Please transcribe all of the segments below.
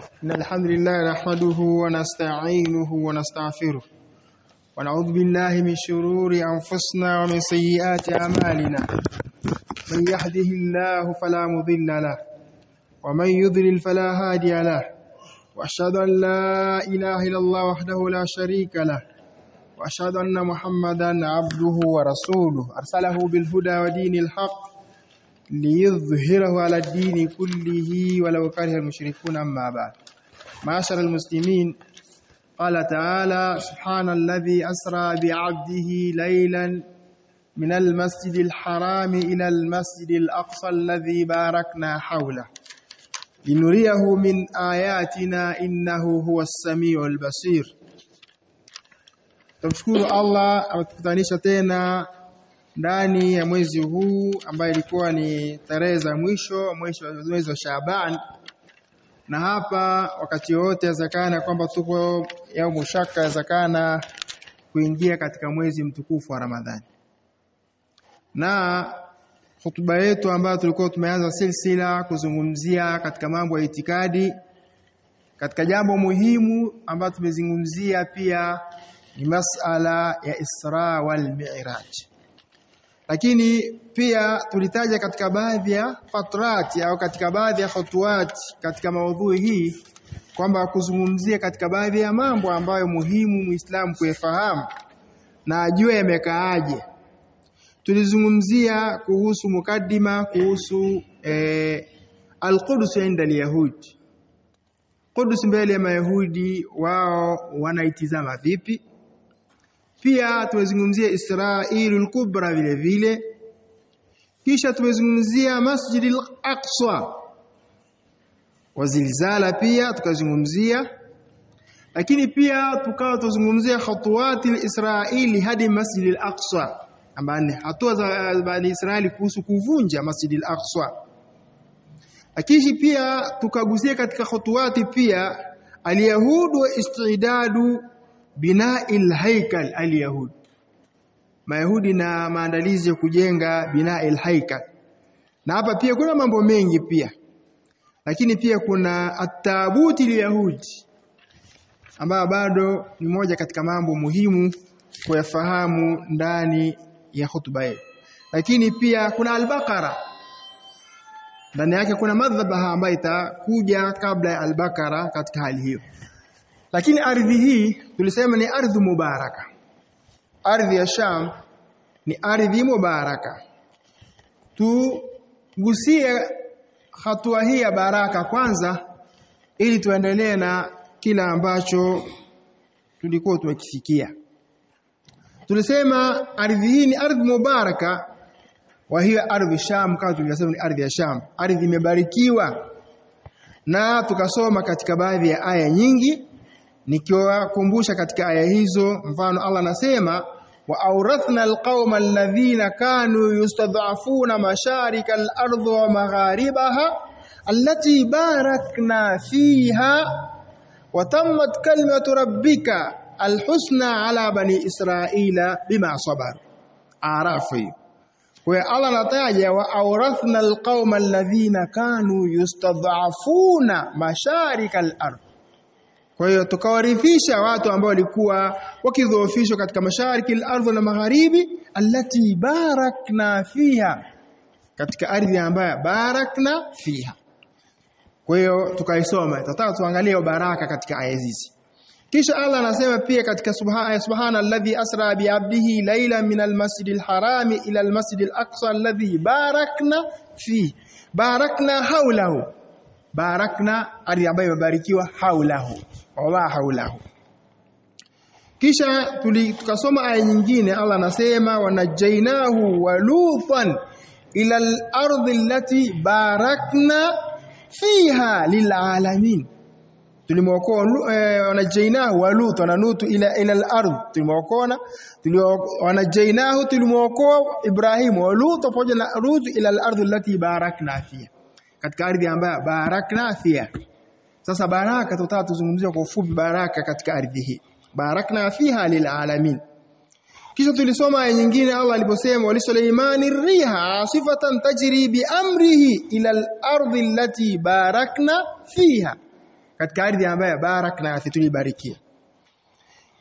إن الحمد لله نحمده ونستعينه ونستغفره ونعوذ بالله من شرور أنفسنا ومن سيئات أعمالنا من يهده الله فلا مضل له ومن يضلل فلا هادي له وأشهد أن لا إله إلا الله وحده لا شريك له وأشهد أن محمدا عبده ورسوله أرسله بالهدى ودين الحق ليظهره على الدين كله ولو كره المشركون. أما بعد، معاشر المسلمين، قال تعالى: سبحان الذي أسرى بعبده ليلا من المسجد الحرام إلى المسجد الأقصى الذي باركنا حوله لنريه من آياتنا إنه هو السميع البصير. Tumshukuru Allah ametukutanisha tena ndani ya mwezi huu ambaye ilikuwa ni tarehe za mwisho mwezi wa Shaaban, na hapa wakati wote yazakana kwamba tuko ya mushaka yazakana kuingia katika mwezi mtukufu wa Ramadhani. Na hotuba yetu ambayo tulikuwa tumeanza silsila kuzungumzia katika mambo ya itikadi, katika jambo muhimu ambayo tumezungumzia pia ni masala ya Isra wal Mi'raj. Lakini pia tulitaja katika baadhi ya fatrati au katika baadhi ya khutuwat katika maudhui hii kwamba kuzungumzia katika baadhi ya mambo ambayo muhimu Muislamu kuyafahamu na ajue yamekaaje. Tulizungumzia kuhusu mukaddima kuhusu al-Quds inda al-Yahudi. Quds mbele ya Mayahudi wao wanaitizama vipi? Pia tumezungumzia Israilul Kubra vile vile. Kisha tumezungumzia Masjidil Aqsa wazilzala pia tukazungumzia. Lakini pia tukawa tuzungumzia khutuwatil Israili hadi Masjidil Aqsa, ambapo hatua za Bani Israili kuhusu kuvunja Masjidil Aqsa. Lakini pia tukagusia katika khutuwati pia al-Yahud wa istidadu bina'il haikal al-Yahud, Mayahudi na maandalizi ya kujenga bina'il haikal. Na hapa pia kuna mambo mengi pia, lakini pia kuna at-tabuti al-Yahudi ambayo bado ni moja katika mambo muhimu kuyafahamu ndani ya hutuba hii. Lakini pia kuna al-Baqara, ndani yake kuna madhhabaha ambayo itakuja kabla ya al-Baqara katika hali hiyo. Lakini ardhi hii tulisema ni ardhi mubaraka. Ardhi ya Sham ni ardhi mubaraka. Tugusie hatua hii ya baraka kwanza ili tuendelee na kila ambacho tulikuwa tumekifikia. Tulisema ardhi hii ni ardhi mubaraka, wa hiya ardhi Sham, kama tulisema ni ardhi ya Sham, ardhi imebarikiwa. Na tukasoma katika baadhi ya aya nyingi, nikiwakumbusha katika aya hizo. Mfano, Allah anasema wa awrathna alqauma alladhina kanu yustad'afuna masharika al-ardhi wa magharibaha allati barakna fiha wa tammat kalimatu rabbika alhusna ala bani israila bima sabaru. Arafi. Kwa Allah anataja wa awrathna alqauma alladhina kanu yustad'afuna masharika al-ardhi. Kwa hiyo tukawarithisha watu ambao walikuwa wakidhoofishwa katika mashariki al-ardhi na magharibi, allati barakna fiha, katika ardhi ambayo barakna fiha. Kwa hiyo tukaisoma, tutataka tuangalie baraka katika aya hizi. Kisha Allah anasema pia katika subhana alladhi asra bi abdihi laylan min al-masjidil harami ila al-masjidil aqsa alladhi barakna fi, barakna hawlahu, barakna ardhi ambayo imebarikiwa haulahu wa haulahu. Kisha tukasoma aya nyingine, Allah anasema wanajainahu wa Lutan ila al-ardhi allati barakna fiha lilalamin. Tulimwokoa wanajainahu wa Lutan na Nutu ila al-ardh, tulimwokoa wanajainahu, tulimwokoa Ibrahim wa Lut pamoja na Lut ila al-ardhi allati barakna fiha, katika ardhi ambayo barakna fiha. Sasa baraka tutataka tuzungumzie kwa ufupi baraka katika ardhi hii. Barakna fiha lilalamin. Kisha tulisoma aya nyingine Allah aliposema wa Sulaimani riha sifatan tajri bi amrihi ila al-ardi allati barakna fiha, katika ardhi ambayo barakna tulibarikia.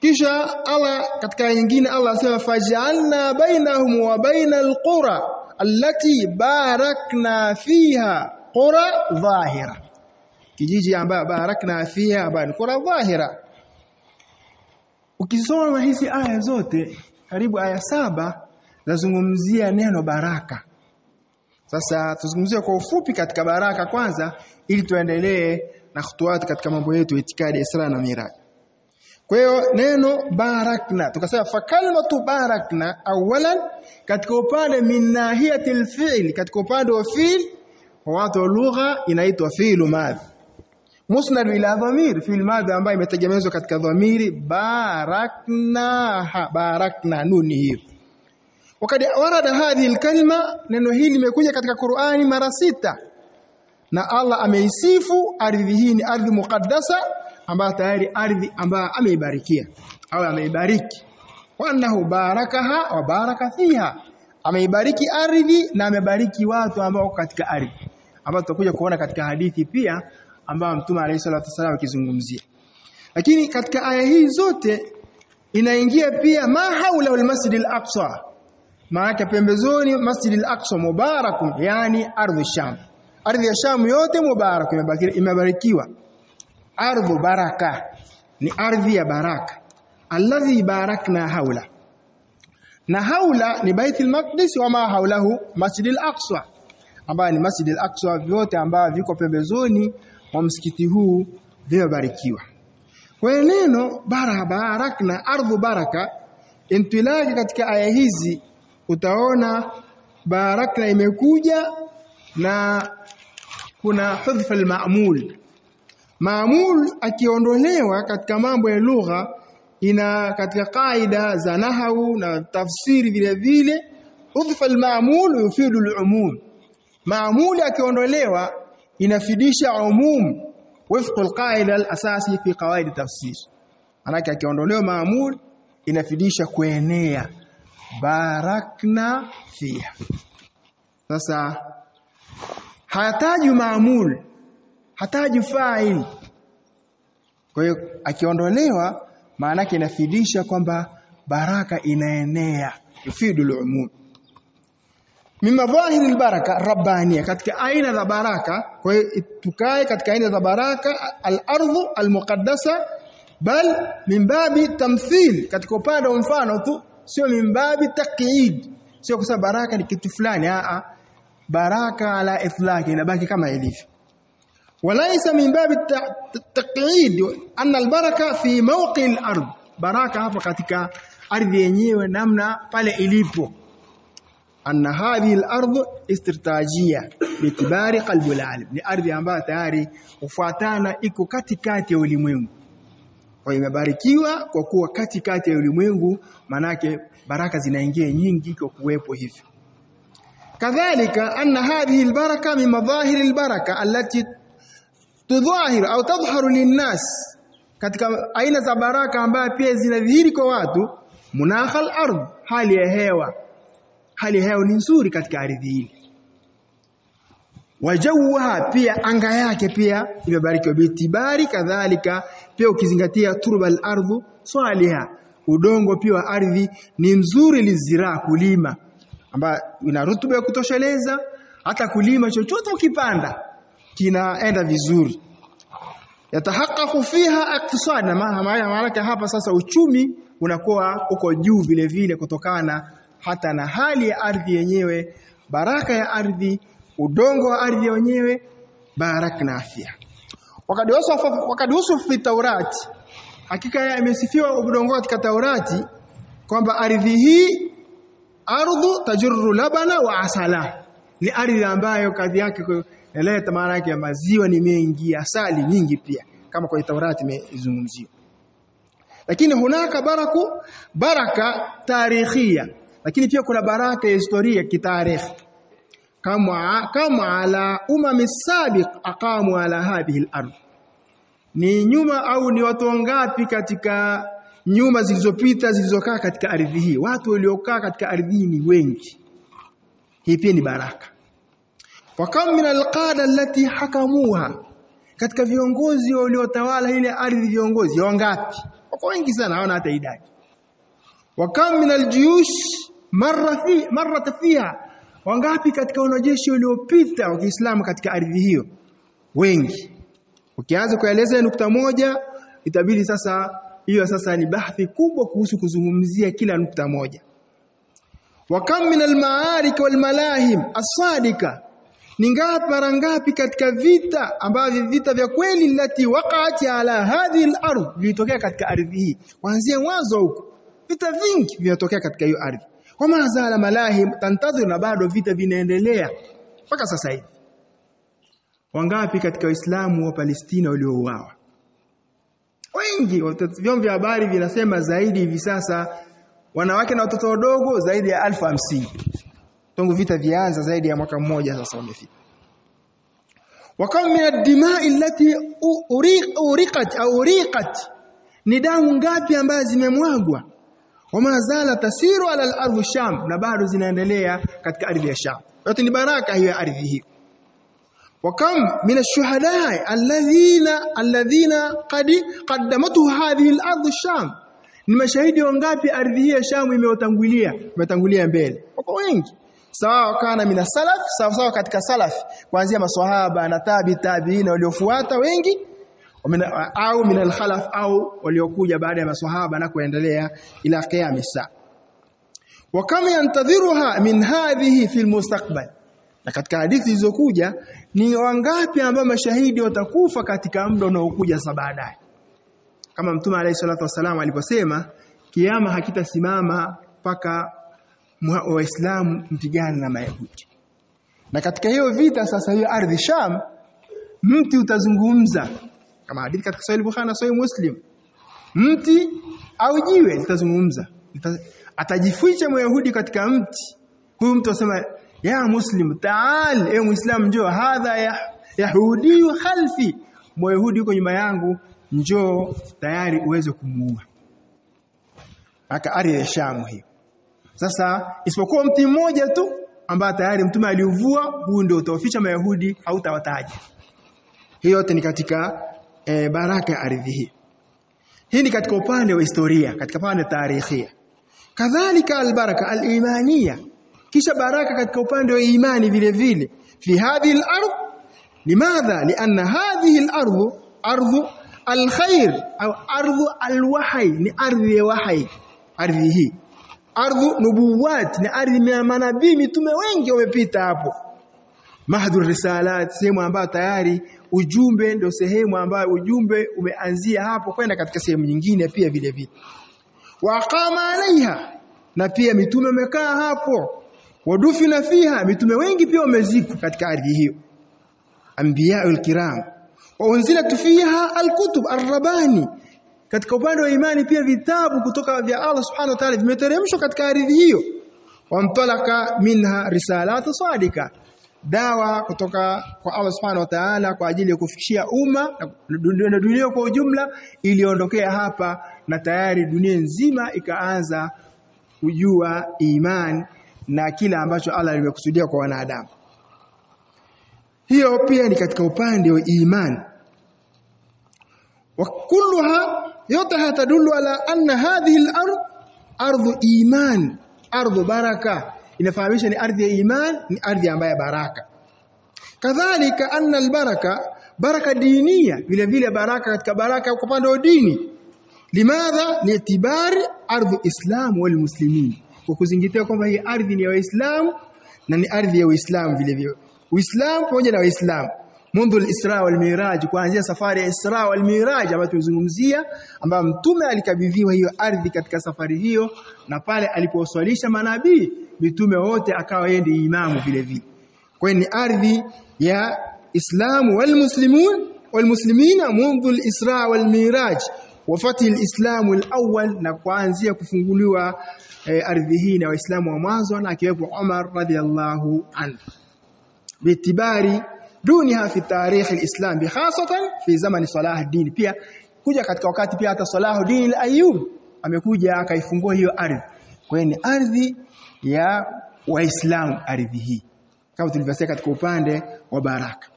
Kisha Allah katika aya nyingine Allah asema faj'alna bainahum wa bainal qura allati barakna fiha qura dhahira, kijiji ambayo barakna fiha bali qura dhahira. Ukisoma hizi aya zote karibu aya 7 nazungumzia neno baraka. Sasa tuzungumzie kwa ufupi katika baraka kwanza ili tuendelee na khutuwat katika mambo yetu itikadi ya Isra na Miraj. Kwa hiyo neno barakna tukasema fa kalimatu barakna awalan katika upande min nahiyatil fi'l, katika upande wa fi'l wa watu wa lugha inaitwa fi'lu madhi musnad ila dhamir, fi'l madhi ambayo imetegemezwa katika dhamiri barakna nuni hiyo. Wakati warada hadhi alkalima, neno hili limekuja katika Qur'ani mara 6 na Allah ameisifu ardhi hii ni ardhi muqaddasa ambayo tayari ardhi ambayo ameibarikia au ameibariki. Wa annahu barakaha wa baraka fiha, ameibariki ardhi na amebariki watu ambao katika ardhi, ambao tutakuja kuona katika hadithi pia ambao Mtume alayhi salatu wasallam akizungumzia. Lakini katika aya hii zote inaingia pia ma haula al-Masjid al-Aqsa, maana pembezoni Masjid al-Aqsa mubarakun, yani ardhi Sham. Ardhi ya Sham yote mubarak, imebarikiwa. Ardhu baraka ni ardhi ya baraka, alladhi barakna haula, na haula ni Baitul Maqdis wa ma haulahu Masjid al-Aqsa, ambayo ni Masjid al-Aqsa vyote ambavyo viko pembezoni mwa msikiti huu vimebarikiwa. Kwa neno barakna ardhu baraka intilaki katika aya hizi utaona barakna imekuja na kuna hudhfa al-ma'mul. Ma'mul akiondolewa katika mambo ya lugha ina katika kaida za nahwu na tafsiri vile vile hudhfa al-ma'mul yufidu al-umum. Ma'mul akiondolewa inafidisha umum wifqa al-qaida al-asasi fi qawaid at-tafsir. Maana akiondolewa ma'mul inafidisha kuenea barakna fiha. Sasa hataji ma'mul, hataji fa'il. Kwa hiyo akiondolewa maana yake inafidisha kwamba baraka inaenea, yufidul umum. Mimma dhahiri albaraka rabbaniya, katika aina za baraka. Kwa hiyo tukae katika aina za baraka al-ardhu al-muqaddasa, bal min babi tamthil, katika upande wa mfano tu, sio min babi taqyid, sio kwa sababu baraka ni kitu fulani. Baraka ala itlaq inabaki kama ilivyo. Walaysa min babi taqyid anna albaraka fi mawqi al-ard, baraka hapa katika ardhi yenyewe namna pale ilipo. Anna hadhihi al-ard istirtajia bitibari qalbi al-alim, ni ardhi ambayo tayari ufuatana iko katikati ya ulimwengu. Kwa hiyo imebarikiwa kwa kuwa katikati ya ulimwengu, manake baraka zinaingia nyingi kwa kuwepo hivyo. Kadhalika anna hadhihi albaraka min madhahir albaraka allati tudhahir au tadhharu linnas, katika aina za baraka ambayo pia zinadhihiri kwa watu, munakha al-ard, hali ya hewa. Hali ya hewa ni nzuri katika ardhi hii. Wajawha, pia anga yake pia imebarikiwa bitibari. Kadhalika pia ukizingatia turba al-ardh swaliha, udongo pia wa ardhi ni mzuri liziraa, kulima, ambayo ina rutuba ya kutosheleza, hata kulima chochote ukipanda kinaenda vizuri. Yatahaqqaqu fiha iqtisad, maana hapa sasa uchumi unakuwa uko juu vile vile kutokana hata na hali ya ardhi yenyewe, baraka ya ardhi, udongo wa ardhi wenyewe, barakna fiha. Wakati usufu fi Taurati, hakika imesifiwa udongo katika Taurati kwamba ardhi hii ardhu tajurru labana wa asala, ni ardhi ambayo kazi yake inaleta maana yake maziwa ni mengi, asali nyingi pia, kama kwa Taurati imezungumziwa. Lakini hunaka baraka tarikhia, lakini pia kuna baraka ya historia kitarikhi, kama ala umami sabiq aqamu ala hadhihi al-ard. Ni nyuma au ni watu wangapi katika nyuma zilizopita zilizokaa katika ardhi hii? Watu waliokaa katika ardhi hii ni wengi. Hii pia ni baraka. Wa kam min al-qada allati hakamuha, katika viongozi waliotawala ile ardhi, viongozi wangapi? Wako wengi sana, hawana hata idadi. Wa kam min aljuyush marrat fiha, wangapi katika wanajeshi waliopita wa Kiislamu katika ardhi hiyo? Wengi. Ukianza kueleza nukta moja, itabidi sasa hiyo sasa ni bahthi kubwa kuhusu kuzungumzia kila nukta moja. Wa kam min almaarik wal malahim as-sadika, ni ngapi katika vita ambavyo vita vya kweli lati waqa'at ala hadhihi al-ardh, vilitokea katika ardhi hii kuanzia mwanzo huko. Vita vingi vinatokea katika hiyo ardhi. Wama zala malahim tantadhir, na bado vita vinaendelea mpaka sasa hivi. Wangapi katika Waislamu wa Palestina waliouawa? Wengi. Vyombo vya habari vinasema zaidi hivi sasa, wanawake na watoto wadogo zaidi ya 1050. Tangu vita vianza zaidi ya mwaka mmoja sasa umefika. Wa kam min ad-dima'i allati uriqat, ni damu ngapi ambazo zimemwagwa? Wama zala tasiru ala al-ardh Sham, na bado zinaendelea katika ardhi ya Sham. Yote ni baraka hiyo ardhi hii. Wa kam min ash-shuhada'i alladhina qaddamatuhu hadhihi al-ardh Sham, ni mashahidi wangapi ardhi hii ya Sham imetangulia mbele? Wako wengi. Sawa kana mina salaf, sawa katika salaf kuanzia maswahaba na tabi'ina waliofuata wengi, au min al-khalaf, au waliokuja baada ya maswahaba na kuendelea ila qiyamisa. Wa kama yantadhiruha min hadhihi fi al-mustaqbal, na katika hadithi zilizokuja ni wangapi ambao mashahidi watakufa katika muda unaokuja sasa baadaye. Kama Mtume alayhi salatu wasallam aliposema kiyama hakitasimama mpaka Waislamu mpigane na Mayahudi. Na katika hiyo vita sasa, hiyo ardhi Sham, mti utazungumza, kama hadithi katika Sahih Bukhari na Sahih Muslim. Mti au jiwe litazungumza, atajificha Myahudi katika mti. Huyu mtu asema ya Muslim taal, ewe Muislam njoo, hadha yahudi khalfi, Myahudi yuko nyuma yangu, njoo tayari uweze kumuua. Aka ardhi ya Sham hiyo. Sasa isipokuwa mti mmoja tu ambaye tayari Mtume aliuvua, huu ndio utawaficha Mayahudi, hautawataja. Hiyo yote ni katika baraka ya ardhi hii. Hii ni katika upande wa historia, katika upande tarikhia. Kadhalika albaraka al-imaniya, kisha baraka katika upande wa imani vile vile. Fi hadhihi al-ardh, limadha? Lianna hadhihi al-ardh ardhu al-khair au ardhu al-wahy, ni ardhi ya wahy. Ardhi hii ardhu nubuwat, ni ardhi ya manabii, mitume wengi wamepita hapo. Mahdur risalat, sehemu ambayo tayari ujumbe, ndio sehemu ambayo ujumbe umeanzia hapo kwenda katika sehemu nyingine pia vile vile. Wa qama alaiha, na pia mitume wamekaa hapo. Wadufina fiha, mitume wengi pia wamezikwa katika ardhi hiyo. Anbiyaul kiram. Wa unzilat fiha alkutub arrabani, katika upande wa imani pia vitabu kutoka vya Allah subhanahu wa ta'ala vimeteremshwa katika ardhi hiyo. Wamtalaka minha risalatu sadika, dawa kutoka kwa Allah subhanahu wa ta'ala kwa ajili ya kufikishia umma na dunia kwa ujumla iliondokea hapa, na tayari dunia nzima ikaanza kujua iman na kila ambacho Allah alimekusudia kwa wanadamu. Hiyo pia ni katika upande wa iman. Wa kulluha, yote hatadullu ala anna hadhihi al-ardh ardhu iman, ardhu baraka. Inafahamisha ni ardhi ya iman, ni ardhi ambayo baraka. Kadhalika anna al-baraka baraka diniya, vile vile baraka katika baraka kwa upande wa dini. Limadha? Li'tibari ardhu islam wal muslimin, kwa kuzingatia kwamba hii ardhi ni ya Waislamu na ni ardhi ya Uislamu vile vile. Uislamu pamoja na Waislamu. Mundu al-Isra wal Miraj, kuanzia safari ya Isra wal Miraj ambayo tunazungumzia, ambapo mtume alikabidhiwa hiyo ardhi katika safari hiyo, na pale alipowaswalisha manabii mitume wote akawa yeye ndiye imamu vile vile. Kwa hiyo ni ardhi ya Islamu wal muslimina mundu al-Isra wal Miraj wa fathi al-Islam al-awwal, na kuanzia kufunguliwa ardhi hii na Waislamu wa mwanzo na akiwepo Umar radhiyallahu anhu. Bitibari duniha fi tarikh al-islam bikhasatan fi zaman Salah ad-Din, pia kuja katika wakati pia hata Salahuddin al-Ayyub amekuja akaifungua hiyo ardhi. Kwa hiyo ni ardhi ya Waislamu ardhi hii, kama tulivyosema katika upande wa baraka.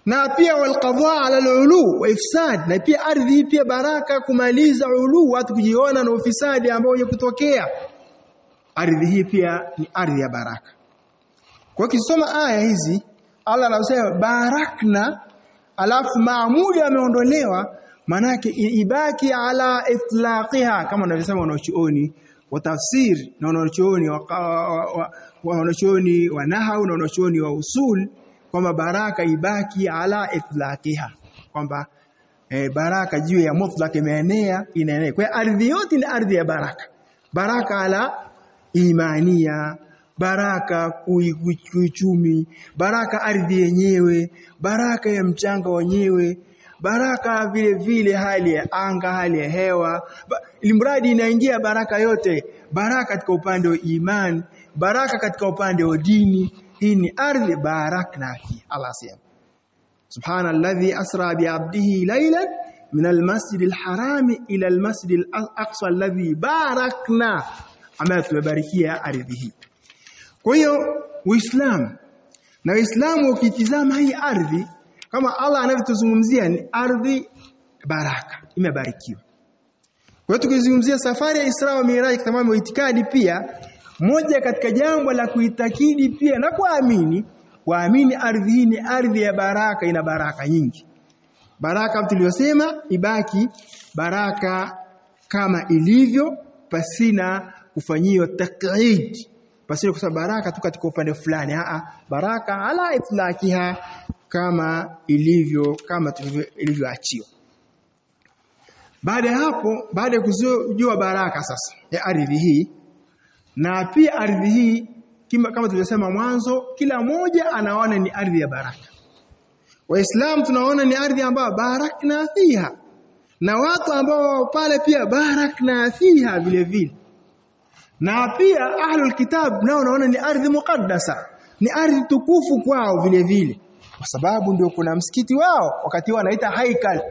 na pia walqadha ala alulu wa ifsad, na pia ardhi pia baraka kumaliza ulu, watu kujiona na ufisadi ambao kutokea. Ardhi hii pia ni ardhi ya baraka. Kwa kisoma aya hizi Allah anasema barakna, alafu maamuli ameondolewa, maana yake ibaki ala itlaqiha, kama wanavyosema wanachuoni wa tafsir na wanachuoni wa nahwu na wanachuoni wa usul, kwamba baraka ibaki ala itlaqiha, kwamba baraka juu ya mutlaq imeenea, inaenea. Kwa ardhi yote ni ardhi ya baraka. Baraka ala imania, baraka kuichumi, baraka ardhi yenyewe, baraka ya mchanga wenyewe, baraka vile vile hali ya anga, hali ya hewa, ilimradi inaingia baraka yote. Baraka katika upande wa iman, baraka katika upande wa dini. Hii ni ardhi barakna fi. Allah sema subhanalladhi asra bi 'abdihi laylan min al-masjid al-haram ila al-masjid al-aqsa alladhi barakna, ambaye tumebarikia ardhi hii. Kwa hiyo Uislamu na Uislamu ukitizama hii ardhi kama Allah anavyotuzungumzia, ni ardhi baraka, imebarikiwa. Kwa hiyo tukizungumzia safari ya Isra wa Miraj kama mambo itikadi, pia moja katika jambo la kuitakidi pia na kuamini ardhi hii ni ardhi ya baraka, ina baraka nyingi. Baraka tuliyosema ibaki baraka kama ilivyo, pasina kufanyiwa taqyid, pasina kusema baraka tu katika upande fulani. Baraka ala itlaqiha, kama ilivyo, kama ilivyoachiwa. Baada ya hapo, baada ya kujua baraka sasa ya ardhi hii, na pia ardhi hii kama tulivyosema mwanzo, kila moja anaona ni ardhi ya baraka. Waislamu tunaona ni ardhi ambayo barakna fiha, na watu ambao pale pia barakna fiha vile vile. Na pia ahlul kitab nao naona ni ardhi muqaddasa, ni ardhi tukufu kwao vile vile, kwa sababu ndio kuna msikiti wao wakati wanaita haikal,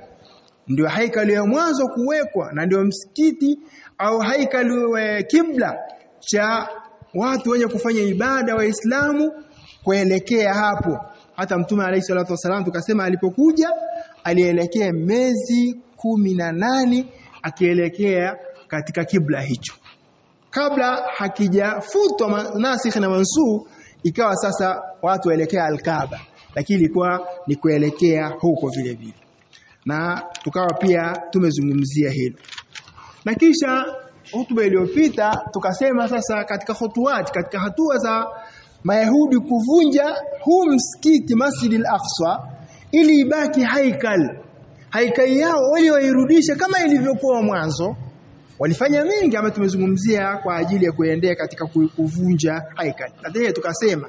ndio haikal ya mwanzo kuwekwa, na ndio msikiti au haikal kibla cha watu wenye kufanya ibada Waislamu kuelekea hapo. Hata Mtume alayhi salatu wasallam tukasema alipokuja alielekea miezi 18 akielekea katika kibla hicho, kabla hakijafutwa nasikh na mansukh, ikawa sasa watu waelekea al-Kaaba, lakini ilikuwa ni kuelekea huko vile vile. Na tukawa pia tumezungumzia hilo. Na kisha hotuba iliyopita tukasema sasa katika hatua za Mayahudi kuvunja huu msikiti Masjid al-Aqsa ili ibaki haikal yao, walioirudisha kama ilivyokuwa mwanzo. Walifanya mengi ama tumezungumzia kwa ajili ya kuendea katika kuvunja haikal. Na tena tukasema,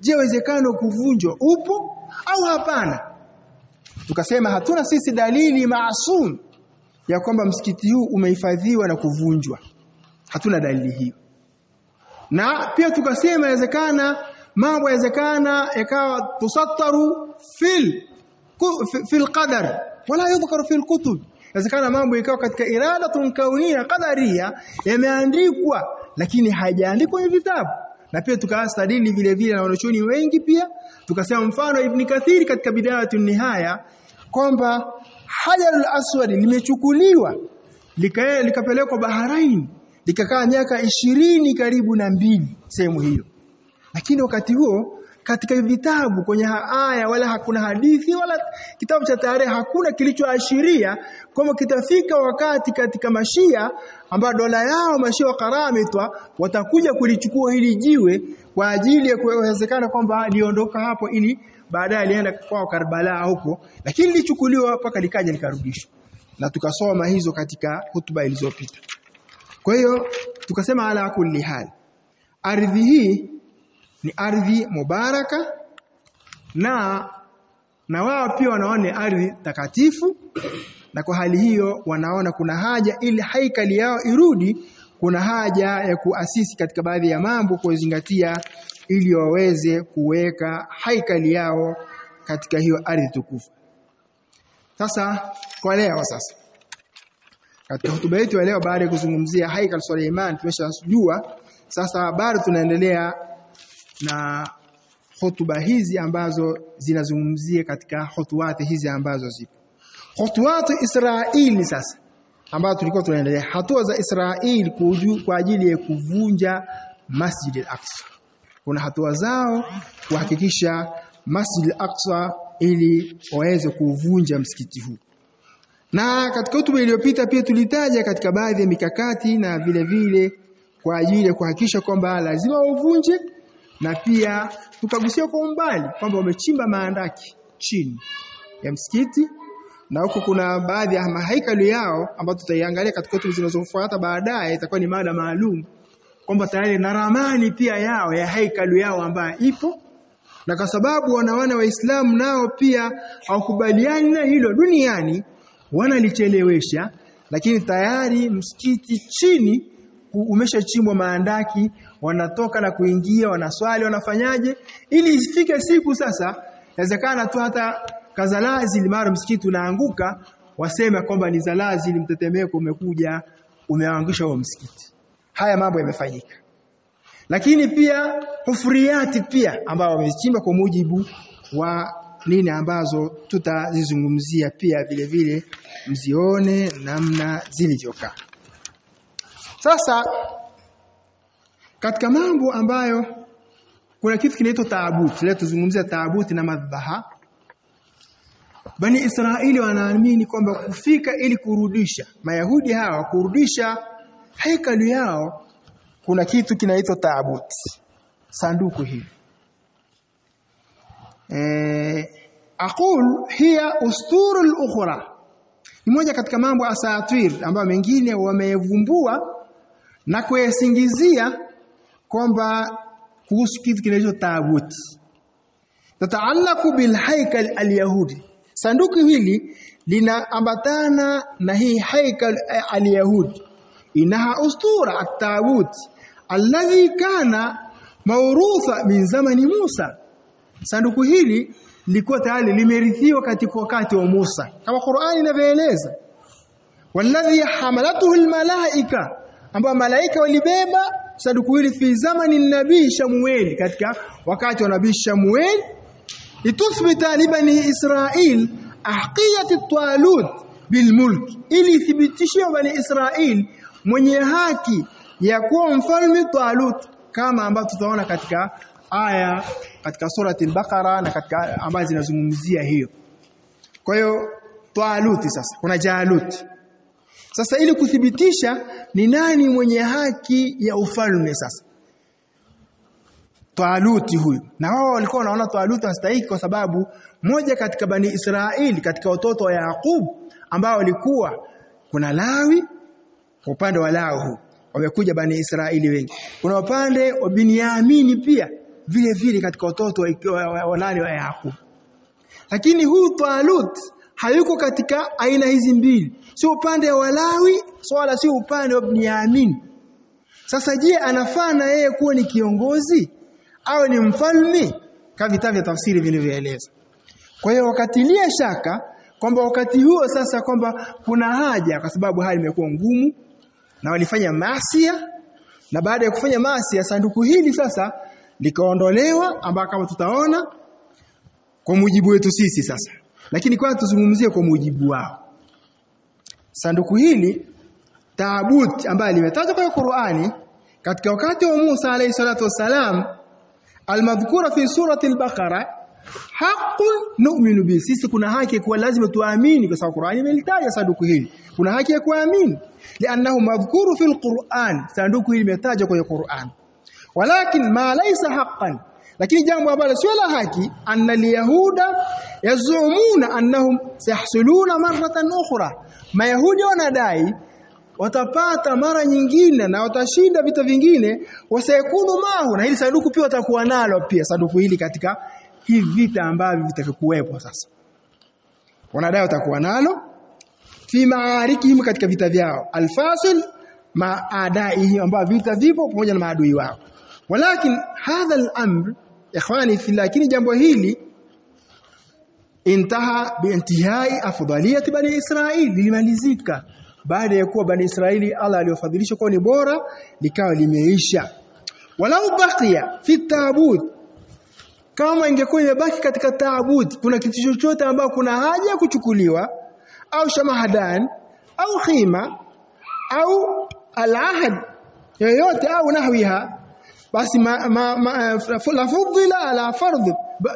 je, uwezekano kuvunjwa upo au hapana? Tukasema hatuna sisi dalili maasum ya kwamba msikiti huu umehifadhiwa na kuvunjwa. Hatuna dalili hiyo. Na pia tukasema mambo yawezekana yakawa tusattaru fil qadar wala yudhkaru fil kutub. Yawezekana mambo ikawa katika iradatun kauniyya qadariya yameandikwa lakini hajaandikwa kwenye vitabu. Na pia tukastadili vile vile na wanachuoni wengi pia. Tukasema mfano Ibn Kathir katika Bidayatun Nihaya kwamba Hajarul Aswad limechukuliwa likapelekwa Bahrain, likakaa miaka 20 karibu na 2 sehemu hiyo. Lakini wakati huo katika vitabu kwenye aya wala hakuna hadithi wala kitabu cha tarehe, hakuna kilichoashiria kwamba kitafika wakati katika Mashia ambao dola yao Mashia wa Karamitwa watakuja kulichukua hili jiwe kwa ajili ya kuwezekana kwamba liondoka hapo ili baadaye alienda kwa Karbala huko, lakini lichukuliwa mpaka likaja likarudishwa. Na tukasoma hizo katika hutuba ilizopita. Kwa hiyo tukasema ala kulli hal, ardhi hii ni ardhi mubaraka, na wao pia wanaona ardhi takatifu, na kwa hali hiyo wanaona kuna haja ili haikali yao irudi, kuna haja ya kuasisi katika baadhi ya mambo kuzingatia ili waweze kuweka haikali yao katika hiyo ardhi tukufu. Sasa kwa leo katika hotuba yetu ya leo, baada ya kuzungumzia haikal Suleiman tumeshajua, sasa bado tunaendelea na hotuba hizi ambazo zinazungumzia katika hotuwati hizi ambazo zipo. Hotuwati Israeli sasa ambazo tulikuwa tunaendelea, hatua za Israeli kwa ajili ya kuvunja Masjid al-Aqsa. Kuna hatua zao kuhakikisha Masjid al-Aqsa ili waweze kuvunja msikiti huu. Na katika hotuba iliyopita pia tulitaja katika baadhi ya mikakati na vile vile kwa ajili ya kuhakikisha kwamba lazima uvunje, na pia tukagusia kwa umbali kwamba wamechimba maandaki chini ya msikiti, na huko kuna baadhi ya mahaikalu yao ambayo tutaiangalia katika hotuba zinazofuata baadaye, itakuwa ni mada maalum kwamba tayari na ramani pia yao ya haikalu yao ambayo ipo, na kwa sababu wana Waislamu nao pia hawakubaliani na hilo duniani, wanalichelewesha, lakini tayari msikiti chini umeshachimbwa maandaki, wanatoka na kuingia, wanaswali, wanafanyaje ili ifike siku sasa inawezekana tu hata kazalazili mara msikiti unaanguka waseme kwamba ni zalazili, mtetemeko umekuja umeangusha huo msikiti. Haya mambo yamefanyika. Lakini pia hufuriyati pia ambao wamechimba kwa mujibu wa nini ambazo tutazizungumzia pia vile vile mzione namna zilivyokaa. Sasa katika mambo ambayo kuna kitu kinaitwa taabut. Leo tuzungumzia taabut na madhabaha. Bani Israeli wanaamini kwamba kufika ili kurudisha Mayahudi hawa kurudisha hekalu yao, kuna kitu kinaitwa taabut, sanduku hili. Aqul hiya ustur al-ukhra, ni moja katika mambo asatir ambayo mengine wamevumbua na kuyasingizia kwamba kuhusu kitu kinaitwa taabut. Tataalaku bil haikal al-yahudi, sanduku hili linaambatana na hii haikal al-yahudi. Inaha ustura at-taabut alladhi kana mawrutha min zamani Musa. Sanduku hili lilikuwa tayari limerithiwa katika wakati wa Musa kama Qur'ani inavyoeleza. Walladhi hamalatuhu almalaika, ambao malaika walibeba sanduku hili fi zamani nabii Shamuel, katika wakati wa nabii Shamuel, lituthbita li bani Israil ahqiyat at-talut bil mulk, ili thibitishie bani Israil mwenye haki ya kuwa mfalme Talut, kama ambavyo tutaona katika aya katika surati al-Baqara na katika ambazo zinazungumzia hiyo. Kwa hiyo Talut sasa kuna Jalut. Sasa ili kuthibitisha ni nani mwenye haki ya ufalme sasa, Talut huyu. Na wao walikuwa wanaona Talut anastahili kwa sababu moja katika bani Israeli, katika watoto wa Yaqub ambao walikuwa kuna Lawi, kwa upande wa Lawi wamekuja bani Israeli wengi. Kuna upande wa Binyamini pia vile vile katika watoto wa nani wa Yaqub. Lakini huyu Talut hayuko katika aina hizi mbili, sio upande wa Lawi wala sio upande wa Binyamini. Sasa je, anafaa na yeye kuwa ni kiongozi au ni mfalme? Kama vitabu vya tafsiri vinavyoeleza. Kwa hiyo wakatilia shaka kwamba wakati huo sasa kwamba kuna haja, kwa sababu hali imekuwa ngumu na walifanya maasiya, na baada ya kufanya maasiya sanduku hili sasa likaondolewa, ambao kama tutaona kwa mujibu wetu sisi sasa. Lakini kwanza tuzungumzie kwa mujibu wao. Sanduku hili taabut ambayo limetajwa kwa Qur'ani katika wakati wa Musa alayhi salatu wasalam, almadhkura fi surati al-Baqara, haqqun nu'minu bi, sisi kuna haki kwa lazima tuamini, kwa sababu Qur'ani imelitaja sanduku hili, kuna haki ya kuamini li'annahu madhkuru fi al-Qur'an, sanduku hili limetajwa kwenye Qur'an. Walakin ma laysa haqqan, lakini jambo ambalo sio la haki, anna al-yahuda yazumuna annahum sayahsuluna marratan ukhra, Mayahudi wanadai watapata mara nyingine na watashinda vita vingine, wasayakunu mahu, na hili sanduku pia watakuwa nalo pia sanduku hili katika hivi vita ambavyo vitakuwepo sasa. Wanadai watakuwa nalo fi ma'arikihim, katika vita vyao, alfasil ma'adaihi, ambao vita vipo pamoja na maadui wao. Walakin hadha al-amr ikhwani fi, lakini jambo hili intaha biintihai afdaliyati bani Israili, lilimalizika baada ya kuwa bani Israili Allah aliyofadhilisha kwa ni bora likawa limeisha. Walau baqiya fi tabut kama ingekuwa imebaki katika taabut, kuna kitu chochote ambao kuna haja kuchukuliwa, au shamahadan au khima au al-ahad yoyote au nahwiha, basi la fudhila ala fardh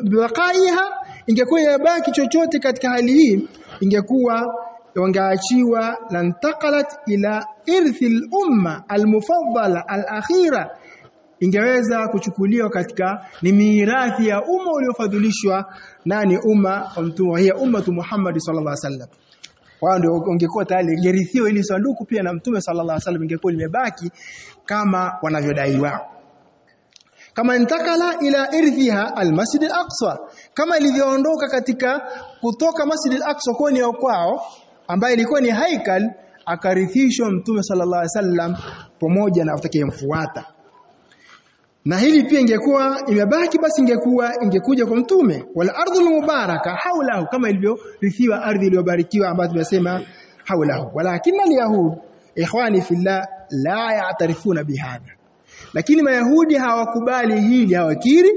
biqaiha, ingekuwa imebaki chochote katika hali hii, ingekuwa wangaachiwa lantaqalat ila irthi al-umma al-mufaddala al-akhira, ingeweza kuchukuliwa katika ni mirathi ya umma uliofadhilishwa, nani? Umma wa mtume, hiya ummatu Muhammad sallallahu alaihi wasallam. Wao ndio ungekuwa tayari gerithiwa ili sanduku pia na mtume sallallahu alaihi wasallam ingekuwa limebaki kama wanavyodai wao. Kama intakala ila irthiha al-Masjid al-Aqsa, kama ilivyoondoka katika kutoka Masjid al-Aqsa kwa ni kwao ambaye ilikuwa ni haikal, akarithishwa mtume sallallahu alaihi wasallam pamoja na atakayemfuata. Na hili pia ingekuwa imebaki, basi ingekuja kwa mtume. Wala ardhul mubaraka haulahu, kama ilivyorithiwa ardhi iliyobarikiwa ambayo tumesema haulahu. Walakin al-yahud ikhwani fillah la ya'tarifuna bihadha, lakini mayahudi hawakubali hili, hawakiri.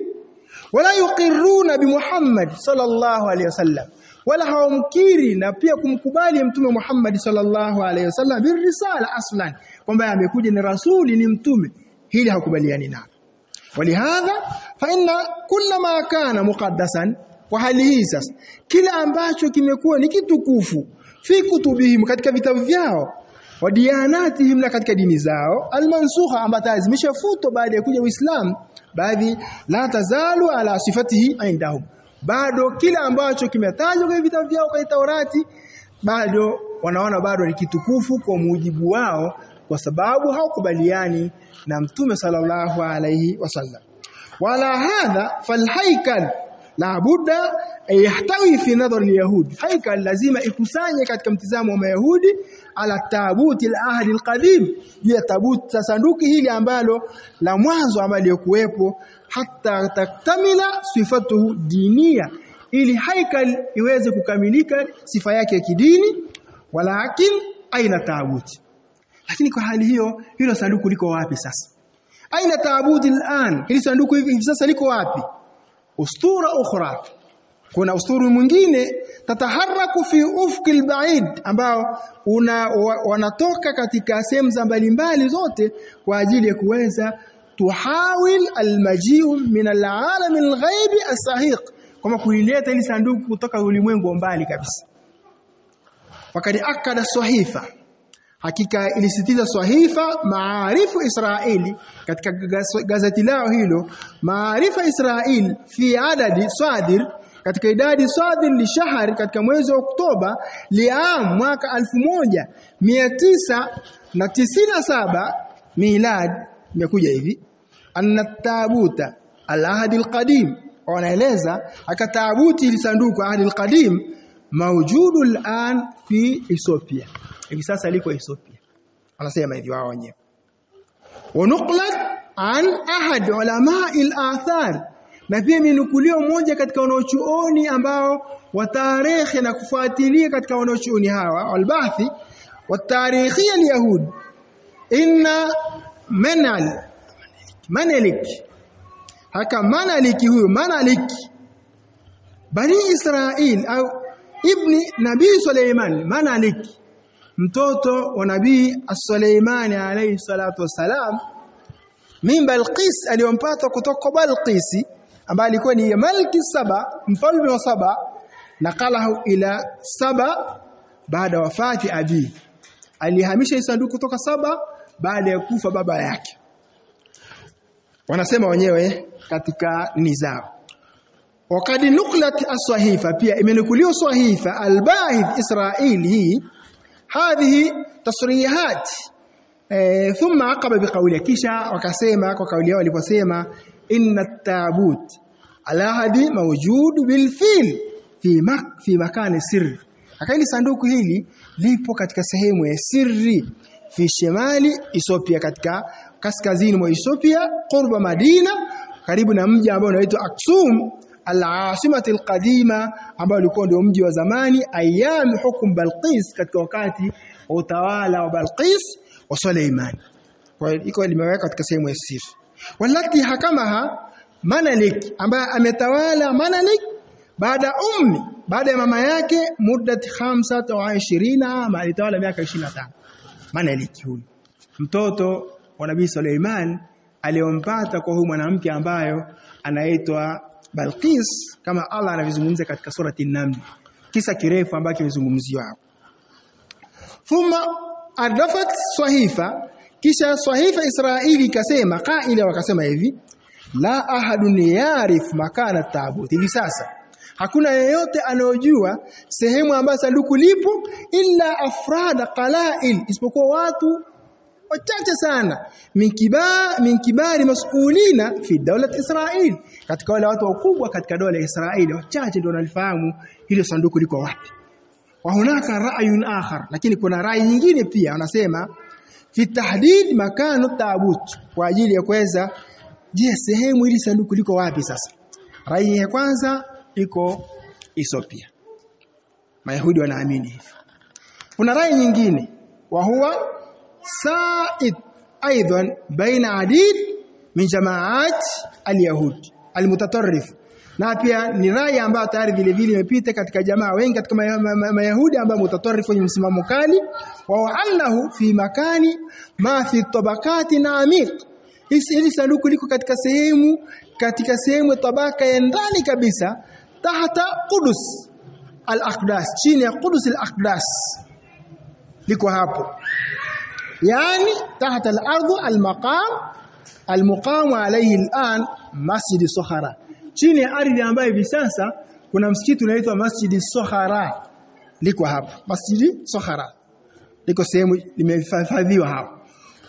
Wala yuqirruna bi Muhammad sallallahu alaihi wasallam, wala hawamkiri na pia kumkubali mtume Muhammad sallallahu alaihi wasallam birisala aslan, kwamba amekuja ni rasuli, ni mtume. Hili hawakubaliani nalo. Walihadha fa inna kulla ma kana muqaddasan, wa hali hii sasa kila ambacho kimekuwa ni kitukufu fi kutubihim, katika vitabu vyao, wa diyanatihim, na katika dini zao, almansukha, ambazo zimeshafutwa baada ya kuja Uislamu, baadhi la tazalu ala sifatihi indahum, bado kila ambacho kimetajwa kwa vitabu vyao kwa Taurati bado wanaona bado ni kitukufu kwa mujibu wao, kwa sababu hawakubaliani na mtume sallallahu alayhi wasallam. Wala hadha falhaykal la budda yahtawi fi nadhar al-yahud, haykal lazima ikusanye katika mtizamo wa Mayahudi ala tabuti al-ahd al-qadim, ya tabut sanduki hili ambalo la mwanzo ambalo lilikuwepo, hatta taktamila sifatuhu diniya, ili haykal iweze kukamilika sifa yake ya kidini. Walakin aina tabuti, lakini kwa hali hiyo, hilo sanduku liko wapi sasa? Aina taabudi al-an, hili sanduku hivi sasa liko wapi? Ustura ukhra, kuna usturu mwingine tataharaku fi ufq al-ba'id, ambao wanatoka katika sehemu za mbalimbali zote kwa ajili ya kuweza tuhawil al-maji'u min al-alam al-ghaibi as-sahiq, kama kuileta hili sanduku kutoka ulimwengu mbali kabisa. Fakad akada sahifa, hakika ilisitiza sahifa Maarifu Israeli, katika gazeti lao hilo Maarifa Israeli, fi adadi sadir, katika idadi sadir li shahri, katika mwezi wa Oktoba, liam mwaka 1997 milad, imekuja hivi anna tabuta al-ahdi al-qadim, wanaeleza akatabuti ili sanduku ahdi al-qadim mawjudu al-an fi Ethiopia, hivi sasa liko Ethiopia, anasema hivi wao wenyewe. Wa nuqlat an ahad ulama al-athar, na pia minukulio mmoja katika wanaochuoni ambao wa tarehe na kufuatilia katika wanaochuoni hawa al-bahthi wa tarikhia al-yahud, inna Manalik, haka Manalik, huyo Manalik Bani Israil au ibni Nabii Suleiman, Manalik mtoto wa Nabii Suleimani alayhi salatu wasalam, min Balqis, aliyompata kutoka Balqisi ambaye alikuwa ni malki Saba, mfalme wa Saba, naqalahu ila Saba baada wafati abi, alihamisha sanduku kutoka Saba baada ya kufa baba yake. Wanasema wenyewe katika nizao. Wakad nuklat as-sahifa, pia imenukuliwa sahifa al-Bahith Israili hii, hadhihi tasrihat, thumma aqaba biqawli, kisha wakasema kwa kauli yao waliposema inna at-tabut ala hadi mawjud bil fil fi makani sirri, akaili sanduku hili lipo katika sehemu ya sirri fi shimali Ethiopia, katika kaskazini mwa Ethiopia, qurba Madina, karibu na mji ambao unaitwa Aksum al-asimati al-qadima, ambao ulikuwa ndio mji wa zamani ayam hukum Balqis, katika wakati wa utawala wa Balqis wa Suleiman. Kwa hiyo iko limeweka katika sehemu ya siri. Walati hakamaha Manalik ambaye ametawala Manalik baada ya mama yake muddat 25 ama alitawala miaka 25. Manalik huyu mtoto wa Nabii Suleiman aliompata kwa huyu mwanamke ambayo anaitwa Balqis, kama Allah anavizungumza katika surati An-Naml, kisa kirefu ambacho kimezungumziwa hapo. Thumma adafat sahifa, kisha sahifa Israeli ikasema qaila, wakasema hivi, la ahadun yarif makana tabut. Hivi sasa hakuna yeyote anayojua sehemu ambayo sanduku lipo illa afrada qalail, isipokuwa watu wachache sana, min kibari mas'ulina fi dawlat Israel, katika wale watu wakubwa katika dola ya Israeli wachache ndio wanalifahamu hilo sanduku liko wapi. Wa hunaka ra'yun akhar, lakini kuna rai nyingine pia, wanasema fi tahdid makanu tabut, kwa ajili ya kuweza sehemu hili sanduku liko wapi. Sasa rai ya kwanza iko Ethiopia, Mayahudi wanaamini hivyo. Kuna rai nyingine, wa huwa sa'id aidan baina adid min jamaat al-yahud al-mutatarrif, na pia ni rai ambayo tayari vile vile imepita katika jamaa wengi katika Mayahudi ambao mutatarrif wenye msimamo kali, wa annahu fi makani ma fi tabaqati namiq, hili sanduku liko katika sehemu tabaka ya ndani kabisa, tahta Qudus al-Aqdas, chini ya Qudus al-Aqdas liko hapo, yani tahta al-ardh al-muqam alayhi al-an Masjid Sokhara, chini ya ardhi ambayo hivi sasa kuna msikiti unaitwa Masjid Sokhara, liko hapo. Masjid Sokhara liko sehemu limehifadhiwa hapo.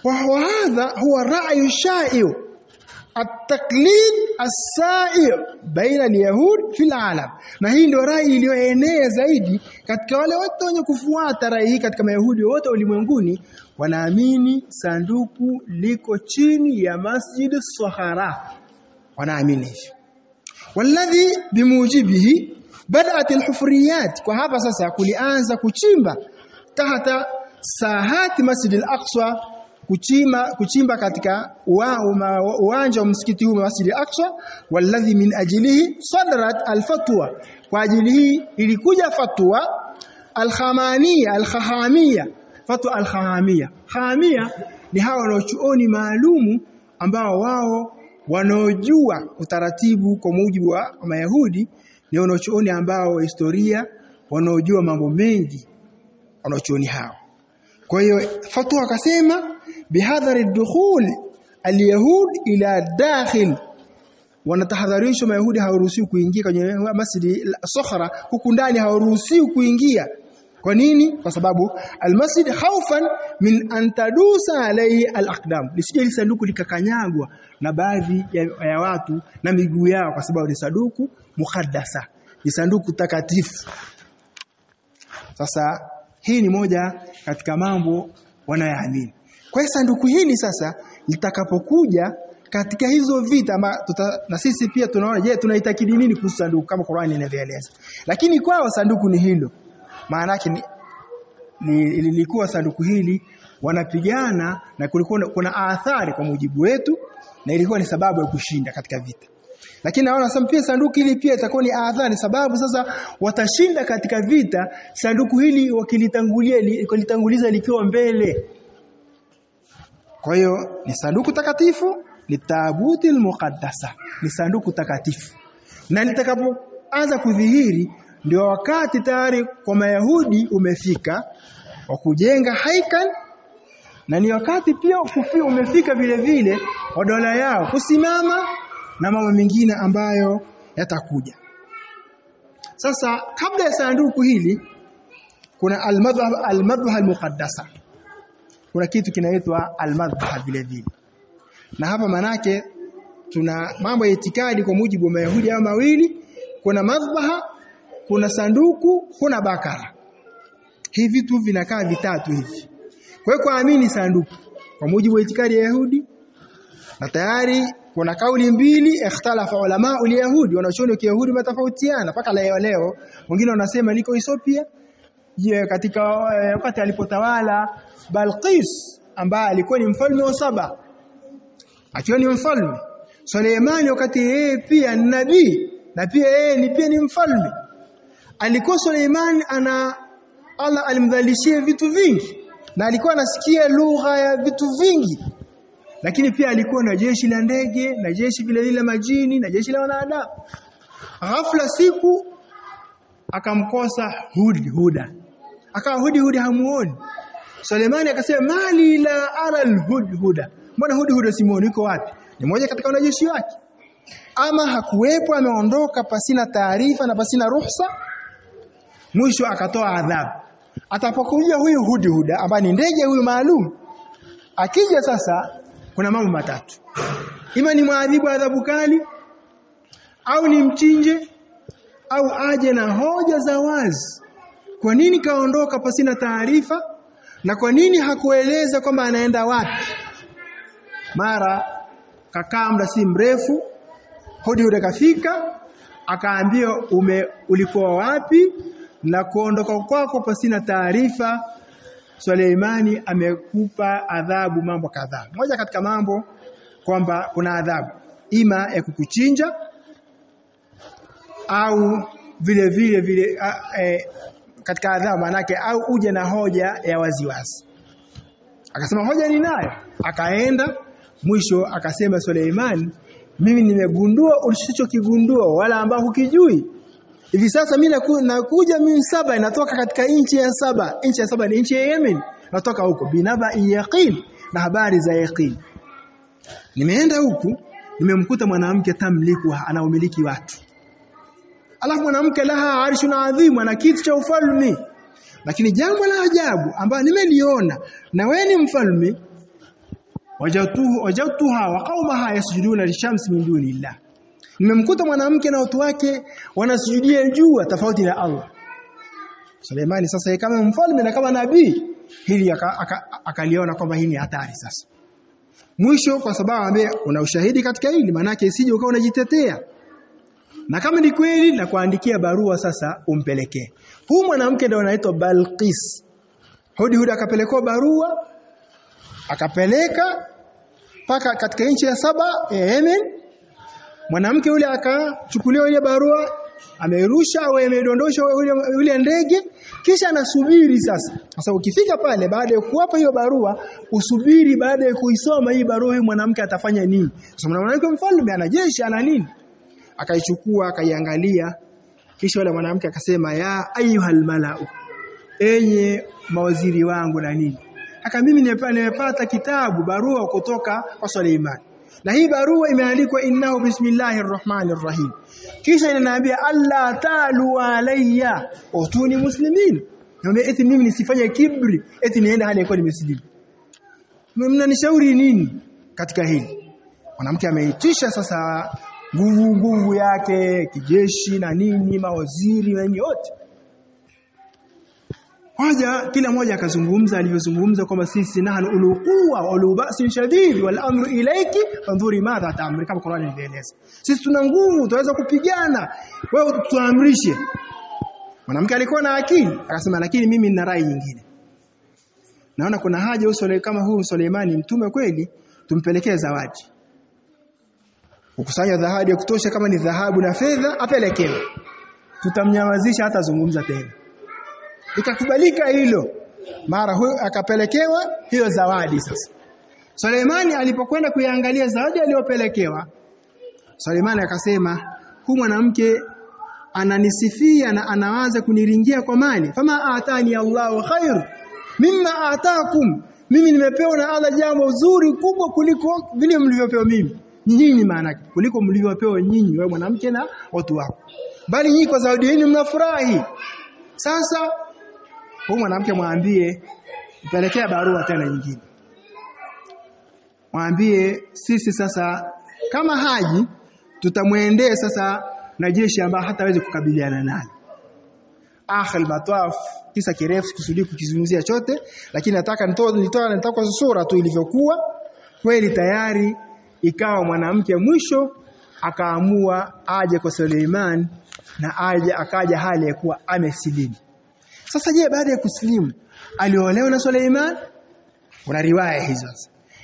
Wa hadha huwa ra'yu sha'i'u at-taqlid as-sa'i' baina al-yahud fi al-alam, na hii ndio rai iliyoenea zaidi katika wale watu wenye kufuata rai hii katika Mayahudi wote ulimwenguni, wanaamini sanduku liko chini ya Masjid Sokhara, wanaamini hivyo. Walladhi bimujibihi bad'at al-hufriyat, kwa hapa sasa kulianza kuchimba tahta sahati Masjid al-Aqsa, kuchimba katika uwanja wa msikiti huu Masjid al-Aqsa. Walladhi min ajlihi sadrat al-fatwa, kwa ajili hii ilikuja fatwa al-khahamiyya, fatwa al-khahamiyya. Khahamiyya ni hawa wanachuoni maalumu ambao wao wanaojua utaratibu kwa mujibu wa Mayahudi, ni wanachuoni ambao historia wanaojua mambo mengi, wanachuoni hao. Kwa hiyo fatwa akasema bihadhari dukhul al-yahud ila dakhil, wanatahadharisha Mayahudi hawaruhusiwi kuingia kwenye Masjid al-Sokhara, huku ndani hawaruhusiwi kuingia. Kwa nini? Kwa sababu al-masjid khawfan min an tadusa alayhi al-aqdam, lisije sanduku likakanyagwa na baadhi ya watu na miguu yao, kwa sababu ni sanduku mukaddasa, ni sanduku takatifu. Sasa hii ni moja katika mambo wanayoamini. Kwa hiyo sanduku hili sasa litakapokuja katika hizo vita na sisi pia tunaona, je, tunaitakidi nini kuhusu sanduku kama Qur'ani inavyoeleza? Lakini kwao sanduku ni hilo. Maana yake lilikuwa sanduku hili wanapigana na kulikuwa kuna athari kwa mujibu wetu, na ilikuwa ni sababu ya kushinda katika vita. Lakini naona sasa pia sanduku hili pia itakuwa ni athari, sababu sasa watashinda katika vita sanduku hili wakilitanguliza likiwa mbele. Kwa hiyo ni sanduku takatifu, ni tabuti al-muqaddasa, ni sanduku takatifu, na litakapoanza kudhihiri ndio wakati tayari kwa Mayahudi umefika wa kujenga haikal, na ni wakati pia umefika vile vile wa dola yao kusimama na mambo mengine ambayo yatakuja. Sasa kabla ya sanduku hili kuna al-madhbah al-muqaddasa, kuna kitu kinaitwa al-madhbah vile vile. Na hapa manake tuna mambo ya itikadi kwa mujibu wa Mayahudi hao mawili, kuna madhbah, kuna sanduku, kuna bakara. Hivi vitu vinakaa vitatu hivi. Kwa hiyo kuamini sanduku kwa mujibu wa itikadi ya Yahudi, na tayari kuna kauli mbili ikhtalafa ulama al-Yahudi, wanachuoni wa Kiyahudi matafautiana mpaka leo. Wengine wanasema liko Ethiopia, katika wakati alipotawala Balqis ambaye alikuwa ni mfalme wa Saba. Akiwa ni mfalme, Suleimani wakati yeye pia ni nabii na pia yeye pia ni mfalme, alikuwa Suleimani Allah alimdhalishia vitu vingi na alikuwa anasikia lugha ya vitu vingi, lakini pia alikuwa na jeshi la ndege na jeshi vile vile majini na jeshi la wanadamu. Ghafla siku akamkosa Hudhuda, akawa Hudhuda hamuoni. Suleimani akasema mali la ara al-Hudhuda, mbona Hudhuda simuoni, yuko wapi? Ni mmoja katika wanajeshi wake, ama hakuwepo, ameondoka pasina taarifa na pasina ruhusa. Mwisho akatoa adhabu, atapokuja huyu Hudhuda ambaye ni ndege huyu maalum, akija sasa kuna mambo matatu: ima ni muadhibu adhabu kali, au ni mchinje, au aje na hoja za wazi. Kwa nini kaondoka pasina taarifa, na kwa nini hakueleza kwamba anaenda wapi? Mara kakaa muda si mrefu, Hudhuda kafika, akaambia ulikuwa wapi, na kuondoka kwako pasina taarifa Suleimani amekupa adhabu mambo kadhaa. Moja katika mambo kwamba kuna adhabu ima ya kukuchinja, au vile katika adhabu manake au uje na hoja ya waziwazi. Akasema hoja ni nayo, akaenda. Mwisho akasema Suleimani, mimi nimegundua ulichokigundua wala ambao hukijui. Hivi sasa mimi nakuja mimi Saba, natoka katika nchi ya Saba. Nchi ya Saba ni nchi ya Yemen. Natoka huko binaba yaqin, na habari za yaqin. Nimeenda huku, nimemkuta mwanamke tamliku, anaumiliki watu. Alafu mwanamke laha arshun adhim, ana kiti cha ufalme. Lakini jambo la ajabu ambalo nimeliona, na wewe ni mfalme, wajatuha wa qaumaha yasjuduna lishamsi min dunillah. Nimemkuta mwanamke na watu wake wanasujudia jua tofauti na Allah. Suleimani sasa kama mfalme na kama nabii, hili akaliona kwamba hii ni hatari sasa. Mwisho kwa sababu ambaye una ushahidi katika hili, maana yake isije ukawa unajitetea. Na kama ni kweli, na kuandikia barua sasa umpelekee. Huyu mwanamke ndio anaitwa Balqis. Hudhuda akapelekwa barua, akapeleka paka katika nchi ya Saba ya Yemen. Mwanamke yule akachukuliwa ile barua, amerusha au amedondosha yule ndege, kisha anasubiri sasa. Sasa ukifika pale baada ya kuwapa hiyo barua, usubiri baada ya kuisoma hii barua hii mwanamke atafanya nini. Sasa mwanamke mfalme ana jeshi ana nini? Akaichukua akaiangalia, kisha yule mwanamke akasema ya ayyuhal malau, enye mawaziri wangu na nini. Mimi nimepata kitabu barua kutoka kwa Suleimani. Na hii barua imeandikwa innahu bismillahir rahmanir rahim. Kisha inaniambia alla ta'lu alayya utuni muslimin. Naomba eti mimi nisifanye kibri, eti niende hali ya kuwa nimesilimu. Mnanishauri nini katika hili? Mwanamke ameitisha sasa nguvu yake kijeshi na nini, mawaziri na nini yote. Kila mmoja akazungumza alivyozungumza kwamba sisi nahnu ulul quwwa wa ulul ba'sin shadid wal amru ilayki fandhuri madha ta'muru, kama Qur'ani inaeleza. Sisi tuna nguvu, tunaweza kupigana, wewe tuamrishe. Mwanamke alikuwa na akili, akasema lakini mimi nina rai nyingine. Naona kuna haja usole kama huyu Suleimani mtume kweli, tumpelekee zawadi. Ukusanya dhahabu ya kutosha, kama ni dhahabu na fedha apelekewe. Tutamnyamazisha hata zungumza tena. Ikakubalika hilo. Mara huyo akapelekewa hiyo zawadi sasa. Suleimani alipokwenda kuiangalia zawadi aliyopelekewa, Suleimani akasema, huyu mwanamke ananisifia na anawaza kuniringia kwa mali. Fama atani Allahu khair mimma ataakum. Mimi nimepewa na Allah jambo zuri kubwa kuliko vile mlivyopewa mimi. Nyinyi maana kuliko mlivyopewa nyinyi wewe mwanamke na watu wako. Bali nyinyi kwa zawadi yenu mnafurahi. Sasa huyu mwanamke mwambie mpelekea barua tena nyingine. Mwambie sisi sasa kama haji tutamwendea sasa na jeshi ambalo hatawezi kukabiliana nalo. Akhil matwaf, kisa kirefu kusudi kukizungumzia chote, lakini nataka nitoa sura tu ilivyokuwa. Kweli tayari ikawa mwanamke mwisho akaamua aje kwa Suleiman, na akaja hali ya kuwa amesilimu. Sasa je, baada ya kusilimu aliolewa na Suleiman? Kuna riwaya hizo.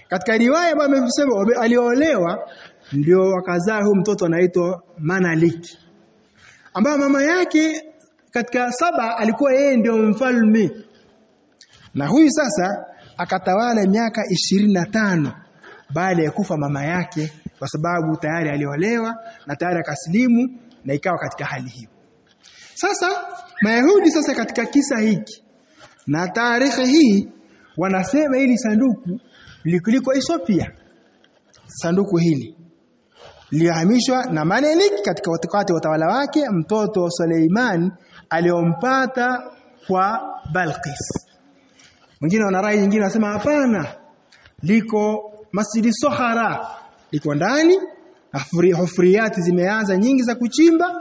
Katika riwaya ambayo amesema aliolewa ndio wakazaa huyu mtoto anaitwa Manalik, ambaye mama yake katika Saba alikuwa yeye ndio mfalme. Na huyu sasa akatawala miaka 25 baada ya kufa mama yake, kwa sababu tayari aliolewa na tayari akasilimu na ikawa katika hali hiyo. Sasa Mayahudi sasa katika kisa hiki na tarehe hii wanasema hili sanduku liko Ethiopia. Sanduku hili lilihamishwa na Menelik katika wakati wa utawala wake, mtoto wa Suleiman aliompata kwa Balqis. Mwingine wana rai nyingine wanasema hapana, liko Masjidi Sohara, liko ndani, hufriyati zimeanza nyingi za kuchimba,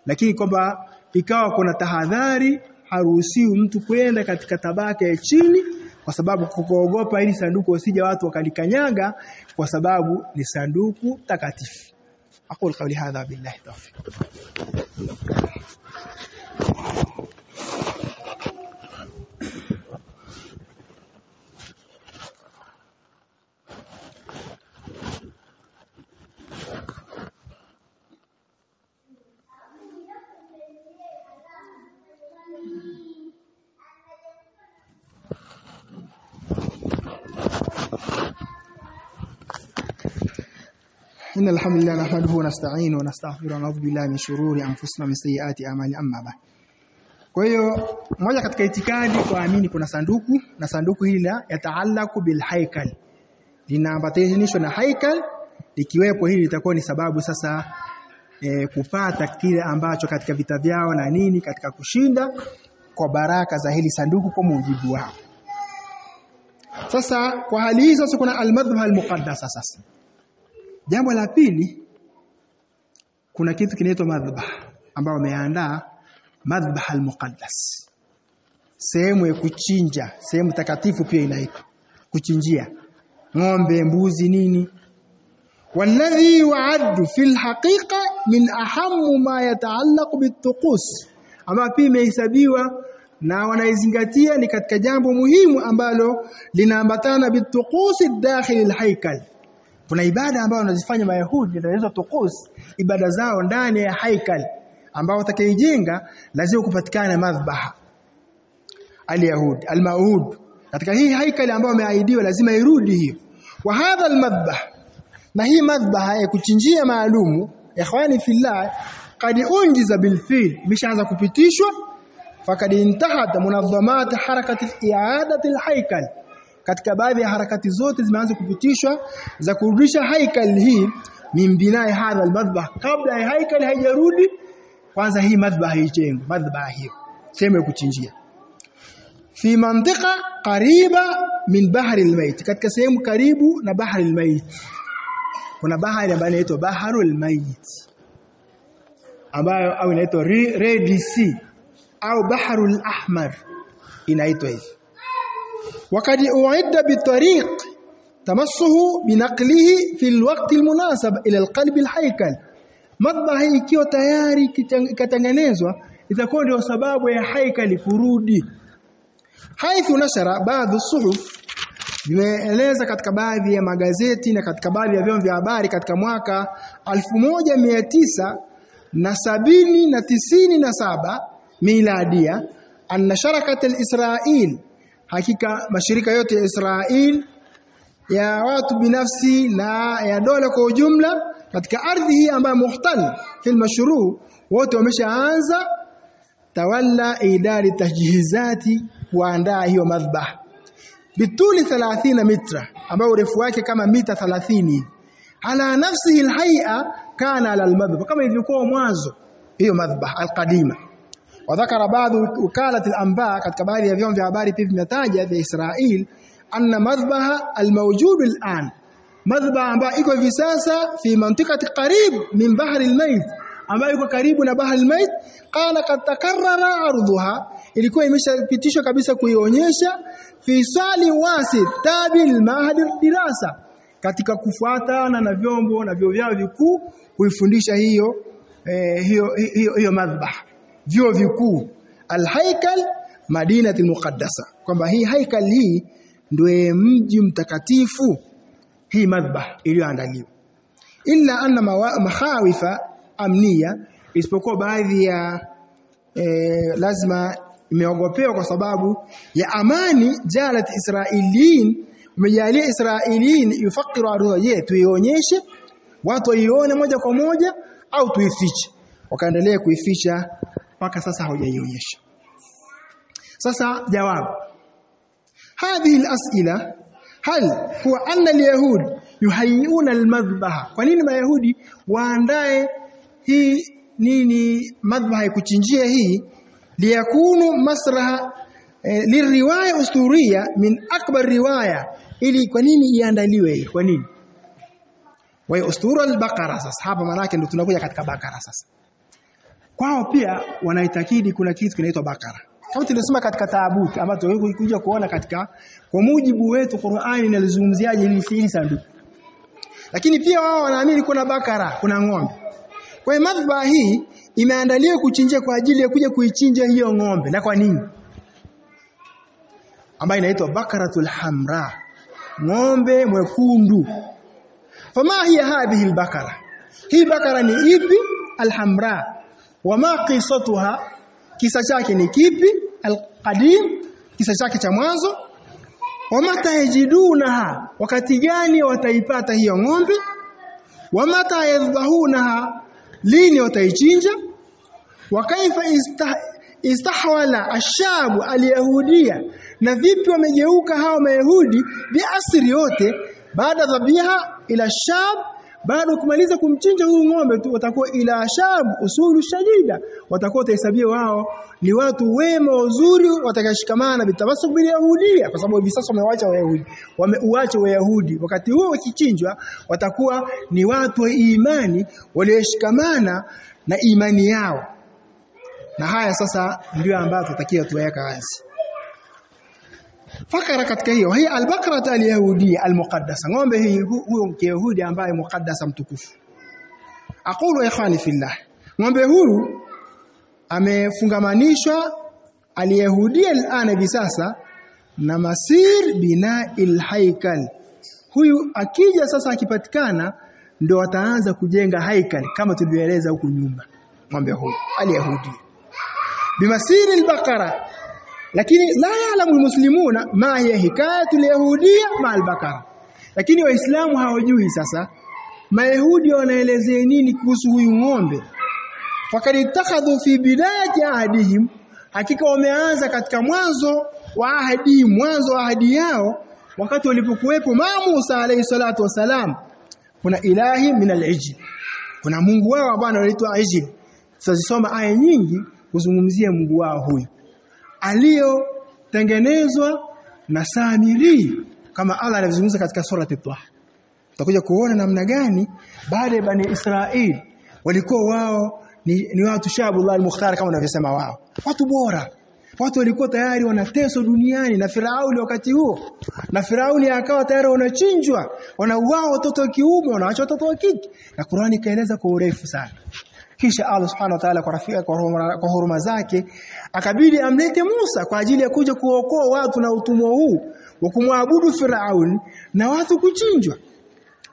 lakini kwamba ikawa kuna tahadhari, haruhusiwi mtu kwenda katika tabaka ya chini kwa sababu kuogopa ili sanduku usije watu wakalikanyaga, kwa sababu ni sanduku takatifu. Aqul qawli hadha billahi tawfiq. إن الحمد لله نحمده ونستعينه ونستغفره ونعوذ بالله من شرور أنفسنا ومن سيئات أعمالنا أما بعد. Kwa hiyo moja katika itikadi kuamini kuna sanduku, na sanduku hili yataalaku bil haikal, linaambatanishwa na haikal. Likiwepo hili litakuwa ni sababu sasa kupata kile ambacho katika vita vyao na nini, katika kushinda kwa baraka za hili sanduku kwa mujibu wao. Sasa kwa hali hii sasa kuna al-madhbah al-muqaddasa. Sasa jambo la pili, kuna kitu kinaitwa madhbah ambao wameandaa madhbah al-muqaddas, sehemu ya kuchinja, sehemu takatifu pia inaitwa kuchinjia ng'ombe, mbuzi, nini. Walladhi yu'addu fil haqiqa min ahammu ma yataallaqu bit-tuqus, ama pia imehesabiwa na wanaizingatia ni katika jambo muhimu ambalo linaambatana bit-tuqus dakhil al-haykal. Kuna ibada ambazo wanazifanya Mayahudi zinaitwa tuqus, ibada zao ndani ya haikal, ambao watakayejenga lazima kupatikana madhbah al-yahud al-maud. Katika hii haikal ambayo wameahidiwa lazima irudi hiyo. Wa hadha al-madhbah, na hii madhbah ya kuchinjia maalumu, ikhwani fillah, qad unjiza bil fil, imeshaanza kupitishwa. Fakad intahat munazzamat harakati i'adati al-haikal, katika baadhi ya harakati zote zimeanza kupitishwa za kurudisha haikal hii mimbinai hadha al-madhbah. Kabla ya haikal haijarudi, kwanza hii madhbah ijengwe, madhbah hiyo sehemu ya kuchinjia fi mantiqa qariba min bahri al-mayt, katika sehemu karibu na bahri al-mayt. Kuna bahari ambayo inaitwa baharul mayt, ambayo au inaitwa Red Sea au baharul ahmar inaitwa hivi. وقد أعد بطريق تمسه بنقله في الوقت المناسب إلى القلب الهيكل. madhbah hii ikiwa tayari ikatengenezwa, itakuwa ndio sababu ya haikali kurudi. Haithu nashara baadhi suhuf, vimeeleza katika baadhi ya magazeti na katika baadhi ya vyombo vya habari katika mwaka 1997 miladia, anna sharakat al-Israel, hakika mashirika yote ya Israel ya watu binafsi na ya dola kwa ujumla katika ardhi hii ambayo muhtal fil mashru', wote wameshaanza tawalla idari tajhizati, kuandaa hiyo madhbah bituli 30 mitra, ambao urefu wake kama mita 30 ala nafsihi alhay'a kana ala almadhbah, kama ilivyokuwa mwanzo hiyo madhbah alqadima. Wadhakara baadhi wakalat al-anba, katika baadhi ya vyombo vya habari pia vimetaja vya Israel, anna madhbaha al-mawjud al-an, madhbah ambayo iko hivi sasa fi mantiqati qarib min bahri al-mayt, ambayo iko karibu na bahri al-mayt, qala qad takarrara ardhuha, ilikuwa imeshapitishwa kabisa kuionyesha fi sali wasit tabil mahad dirasa, katika kufuatana na vyombo na vyao vikuu kuifundisha hiyo madhbah, vyuo vikuu al-haikal madinati muqaddasa, kwamba hii haikal hii ndio mji mtakatifu, hii madhbah iliyoandaliwa. illa anna makhawifa amniya, isipokuwa baadhi ya lazima imeogopewa kwa sababu ya amani. Jalat Israilin, umejalia Israilin yufakiru arudha, je tuionyeshe watu waione moja kwa moja au tuifiche? Wakaendelea kuificha mpaka sasa hawajaionyesha. Sasa jawabu hadhihi al-as'ila, hal huwa anna al-yahud yuhayyuna al-madhbaha, kwa nini mayahudi waandae hii nini madhbaha kuchinjia hii, liyakunu masraha liriwaya usturia min akbar riwaya, ili kwa nini iandaliwe? Kwa nini wa ustura al-Baqara? Sasa hapa maana yake ndio tunakuja katika Baqara. Sasa kwao pia wanaitakidi kuna kitu kinaitwa Baqara, kama tulisema katika Taabut, ama tulikuja kuona katika kwa mujibu wetu Qur'ani inalizungumziaje hili sanduku, lakini pia wao wanaamini kuna Baqara, kuna ng'ombe. Kwa hiyo madhbaha hii imeandaliwa kuchinjia kwa ajili ya kuja kuichinja hiyo ng'ombe. Na kwa nini? Ambayo inaitwa Baqaratul Hamra, ng'ombe mwekundu. Fama hiya hadhihi al-Baqara, hii Baqara ni ipi? Al-Hamra. Wama qisatuha, kisa chake ni kipi? Al-Qadim, kisa chake cha mwanzo. Wama tajidunaha, wakati gani wataipata hiyo ng'ombe? Wama tayadhbahunaha, lini wataichinja? Wa kaifa istahwala ashabu al-yahudia, na vipi wamegeuka hao mayahudi biasri yote baada dhabiha ila shab, baada kumaliza kumchinja huyu ng'ombe tu watakuwa ila shab usulu shadida, watakuwa tahesabia wao ni watu wema wazuri watakashikamana bitabasuk bil yahudia, kwa sababu hivi sasa wamewaacha wayahudi, wameuacha wayahudi. Wakati huo wakichinjwa watakuwa ni watu wa imani walioshikamana na imani yao. Na haya sasa ndio ambayo tutakia tuweka wazi. Fakara katika hiyo hii al-Baqara al-Yahudiyya al-muqaddasa, ng'ombe hii huyo Kiyahudi ambaye muqaddasa, mtukufu. Aqulu ikhwani fillah, ng'ombe huyu amefungamanishwa al-Yahudiyya al-ana bisasa na masir bina'il haikal. Huyu akija sasa, akipatikana ndio wataanza kujenga haikal kama tulivyoeleza huku nyuma. Ng'ombe huyu al-Yahudiyya bimasir al-Baqara, lakini la ya'lamu almuslimuna ma hiya hikayatu alyahudiyya ma albaqara, lakini waislamu hawajui sasa mayahudi wanaelezea nini kuhusu huyu ng'ombe. Fakad ittakhadhu fi bidayati ahadihim, hakika wameanza katika mwanzo wa ahadi yao, wakati walipokuwepo Musa alayhi salatu wasalam, kuna ilahi min al-ijl, kuna Mungu wao ambao anaitwa Ijl. Tutasoma aya nyingi kuzungumzia Mungu wao huyu aliyotengenezwa na Samiri, kama Allah anazungumza katika sura At-Taha. Tutakuja kuona namna gani baada ya Bani Israeli walikuwa wao ni watu Shabullah al-Mukhtar, kama wanavyosema wao, watu bora, watu walikuwa tayari wanateswa duniani na Firauni wakati huo, na Firauni akawa tayari wanachinjwa, wanauao watoto wa kiume, wanaacha watoto wa kike, na Qur'ani kaeleza kwa urefu sana. Kisha Allah subhanahu wa ta'ala kwa huruma zake akabidi amlete Musa kwa ajili ya kuja kuokoa watu na utumwa huu wa kumwabudu Firaun na watu kuchinjwa.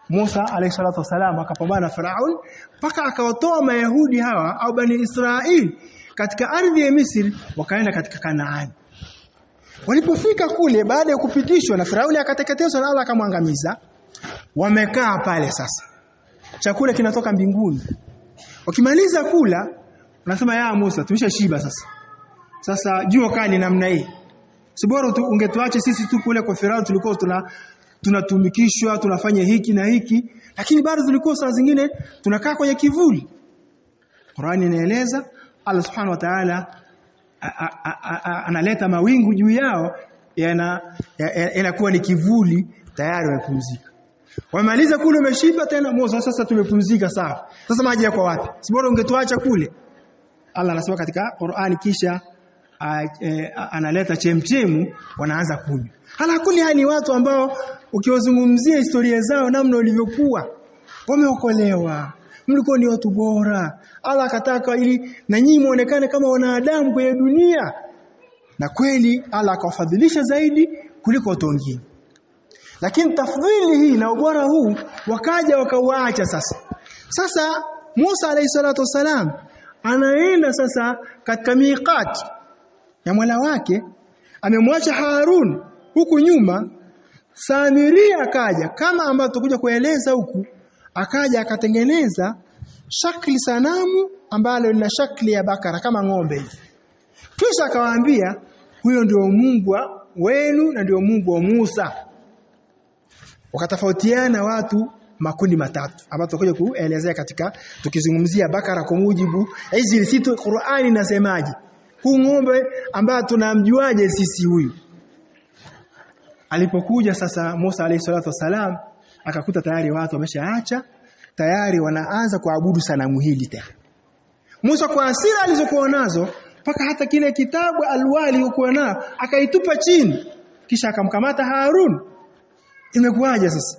Musa alayhi salatu wasalam akapambana na Firaun mpaka akawatoa Mayahudi hawa au Bani Israeli katika ardhi ya Misri, wakaenda katika Kanaani. Walipofika kule, baada ya kupitishwa na Firauni akateketezwa na Allah akamwangamiza, wamekaa pale sasa. Chakula kinatoka mbinguni. Wakimaliza kula, wanasema ya Musa, tumeshashiba sasa. Sasa jua kali namna hii, si bora ungetuache sisi tu kule kwa Firauni, tulikuwa tunatumikishwa, tunafanya hiki na hiki, lakini bado tulikuwa saa zingine tunakaa kwenye kivuli. Qur'ani inaeleza Allah subhanahu wa ta'ala analeta mawingu juu yao, yanakuwa ni kivuli, tayari wamepumzika. Wamaliza kule, umeshiba tena Musa, sasa tumepumzika sawa. Sasa maji yako wapi? Si bora ungetuacha kule. Allah anasema katika Qur'ani, kisha analeta chemchemu, wanaanza kunywa. Halakuli hali watu ambao ukiwazungumzia historia zao namna walivyokuwa wameokolewa, mlikuwa ni watu bora. Allah akataka ili na nyinyi muonekane kama wanadamu kwenye dunia, na kweli Allah akawafadhilisha zaidi kuliko watu wengine. Lakini tafdhili hii na ubora huu wakaja wakauacha sasa Musa alayhi salatu wasalam anaenda sasa katika miqati ya Mola wake, amemwacha Harun huku nyuma. Samiri akaja kama ambavyo tutakuja kueleza huku, akaja akatengeneza shakli sanamu ambalo lina shakli ya bakara kama ng'ombe hivi. Kisha akawaambia huyo ndio Mungu wenu na ndio Mungu wa Musa. Wakatofautiana watu makundi matatu ambapo tutakuja kuelezea katika tukizungumzia bakara kwa mujibu hizi situ Qur'ani inasemaje. Huu ng'ombe ambaye tunamjuaje sisi huyu? Alipokuja sasa Musa alayhi salatu wasalam akakuta tayari watu wameshaacha, tayari wanaanza kuabudu sanamu hili tena. Musa kwa hasira alizokuwa nazo mpaka hata kile kitabu alwali uko nao akaitupa chini, kisha akamkamata Harun. Imekuwaje sasa?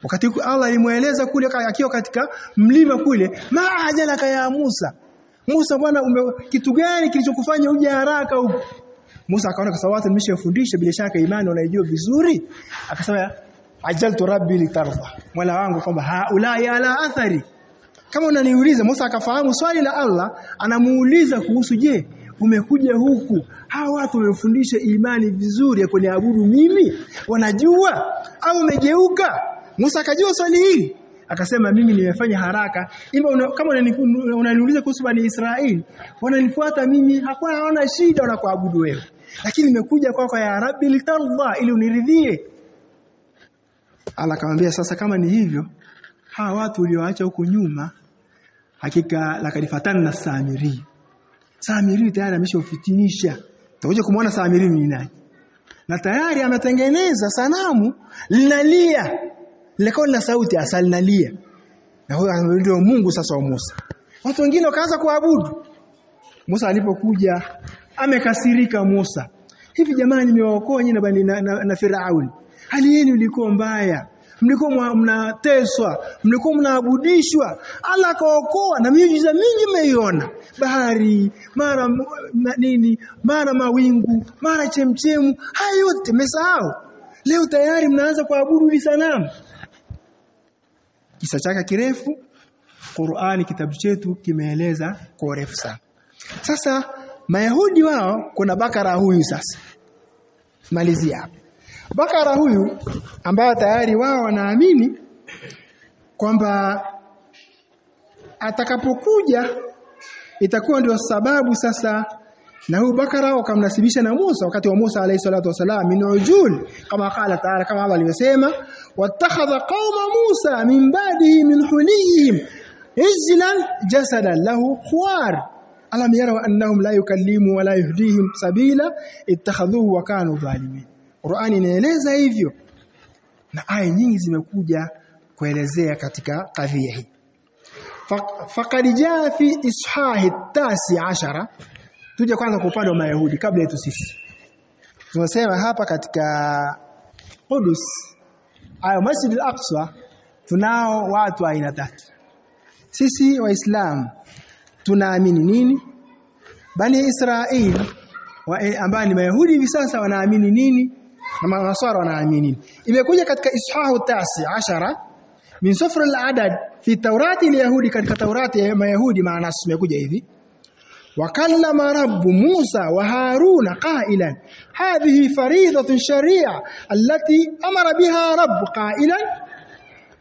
Wakati Allah alimueleza kule akiwa katika mlima kule, maajalaka ya Musa bwana kitu gani kilichokufanya uje haraka huko? Musa akaona kwa sababu nimeshafundisha bila shaka imani unaijua vizuri, akasema ajaltu rabbi litarda, Mola wangu kwamba haulai ala athari. Kama unaniuliza, Musa akafahamu swali la Allah, anamuuliza kuhusu je, umekuja huku hawa watu wamefundisha imani vizuri ya kuniabudu mimi, wanajua au umegeuka? Musa akajua swali hili, akasema mimi nimefanya haraka. Kama unaniuliza kuhusu Bani Israeli, wananifuata mimi, hakuna haona shida wanakuabudu wewe. Lakini nimekuja kwako ya Rabbi litarda, ili uniridhie. Allah akamwambia sasa kama ni hivyo, hawa watu ulioacha huko nyuma hakika lakadifatana Samiri tayari ameshofitinisha. Tutakuja kumuona Samiri ni nani. Na tayari ametengeneza sanamu linalia. Lilikuwa na sauti asali nalia. Na huyo ndio Mungu sasa wa Musa. Watu wengine wakaanza kuabudu. Musa alipokuja amekasirika Musa. Hivi jamani nimewaokoa nyinyi na Firauni. Hali yenu ilikuwa mbaya. Mlikuwa mnateswa, mlikuwa mnaabudishwa. Allah akaokoa na miujiza mingi mmeiona. Bahari, mara mara mawingu, mara chemchemu, hayo yote mmesahau. Leo tayari mnaanza kuabudu hivi sanamu. Kisa chake kirefu, Qur'ani kitabu chetu kimeeleza kwa urefu sana. Sasa Mayahudi wao kuna bakara huyu sasa. Malizia hapa. Bakara huyu ambaye tayari wao wanaamini kwamba atakapokuja itakuwa ndio sababu sasa, na huyu bakara wakamnasibisha na Musa wakati wa Musa alayhi salatu wasalam min ujul kama qala ta'ala, kama Allah alivyosema wattakhadha qauma Musa min ba'dihi min hulihim ijlan jasadan lahu khuwar alam yaraw annahum la yukallimu wa la yuhdihim sabila ittakhadhuhu wa kanu zalimin. Qur'ani inaeleza hivyo na aya nyingi zimekuja kuelezea katika kadhia hii. Faqad jaa fi ishahi 19. Tuje kwanza kwa upande wa Mayahudi kabla yetu sisi. Tunasema hapa katika Qudus au Masjid al-Aqsa tunao watu aina tatu. Sisi Waislamu tunaamini nini? Bani Israeli ambao ni Mayahudi hivi sasa wanaamini nini? Na Manasara wanaamini nini? Imekuja katika ishahu 19 min sufr al-adad fi Taurati al-Yahudi, katika Taurati ya Mayahudi maana imekuja hivi: وكلم رب موسى وهارون قائلا هذه فريضة شريعة التي أمر بها رب قائلا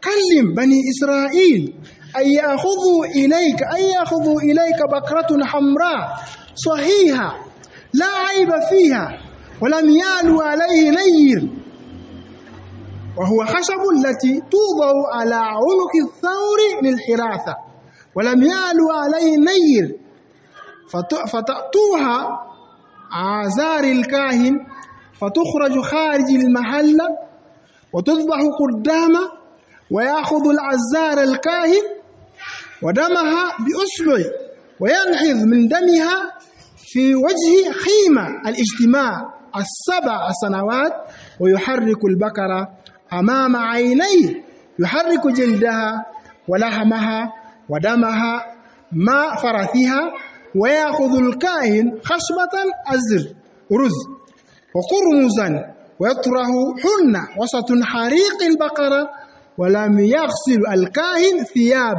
كلم بني إسرائيل أن يأخذوا إليك بقرة حمراء صحيحة لا عيب فيها ولم يعلو عليه نير وهو خشب التي توضع على عنق الثور للحراثة ولم يعلو عليه نير فتأتوها عزار الكاهن فتخرج خارج المحلة وتذبح قدامه ويأخذ العزار الكاهن ودمها بأسبع وينحذ من دمها في وجه خيمة الاجتماع 7 سنوات ويحرك البقرة أمام عينيه يحرك جلدها ولحمها ودمها مع فرثها ويأخذ الكاهن خشبة أزر رز وقرمزا ويطرحهن وسط حريق البقرة ولم يغسل الكاهن ثياب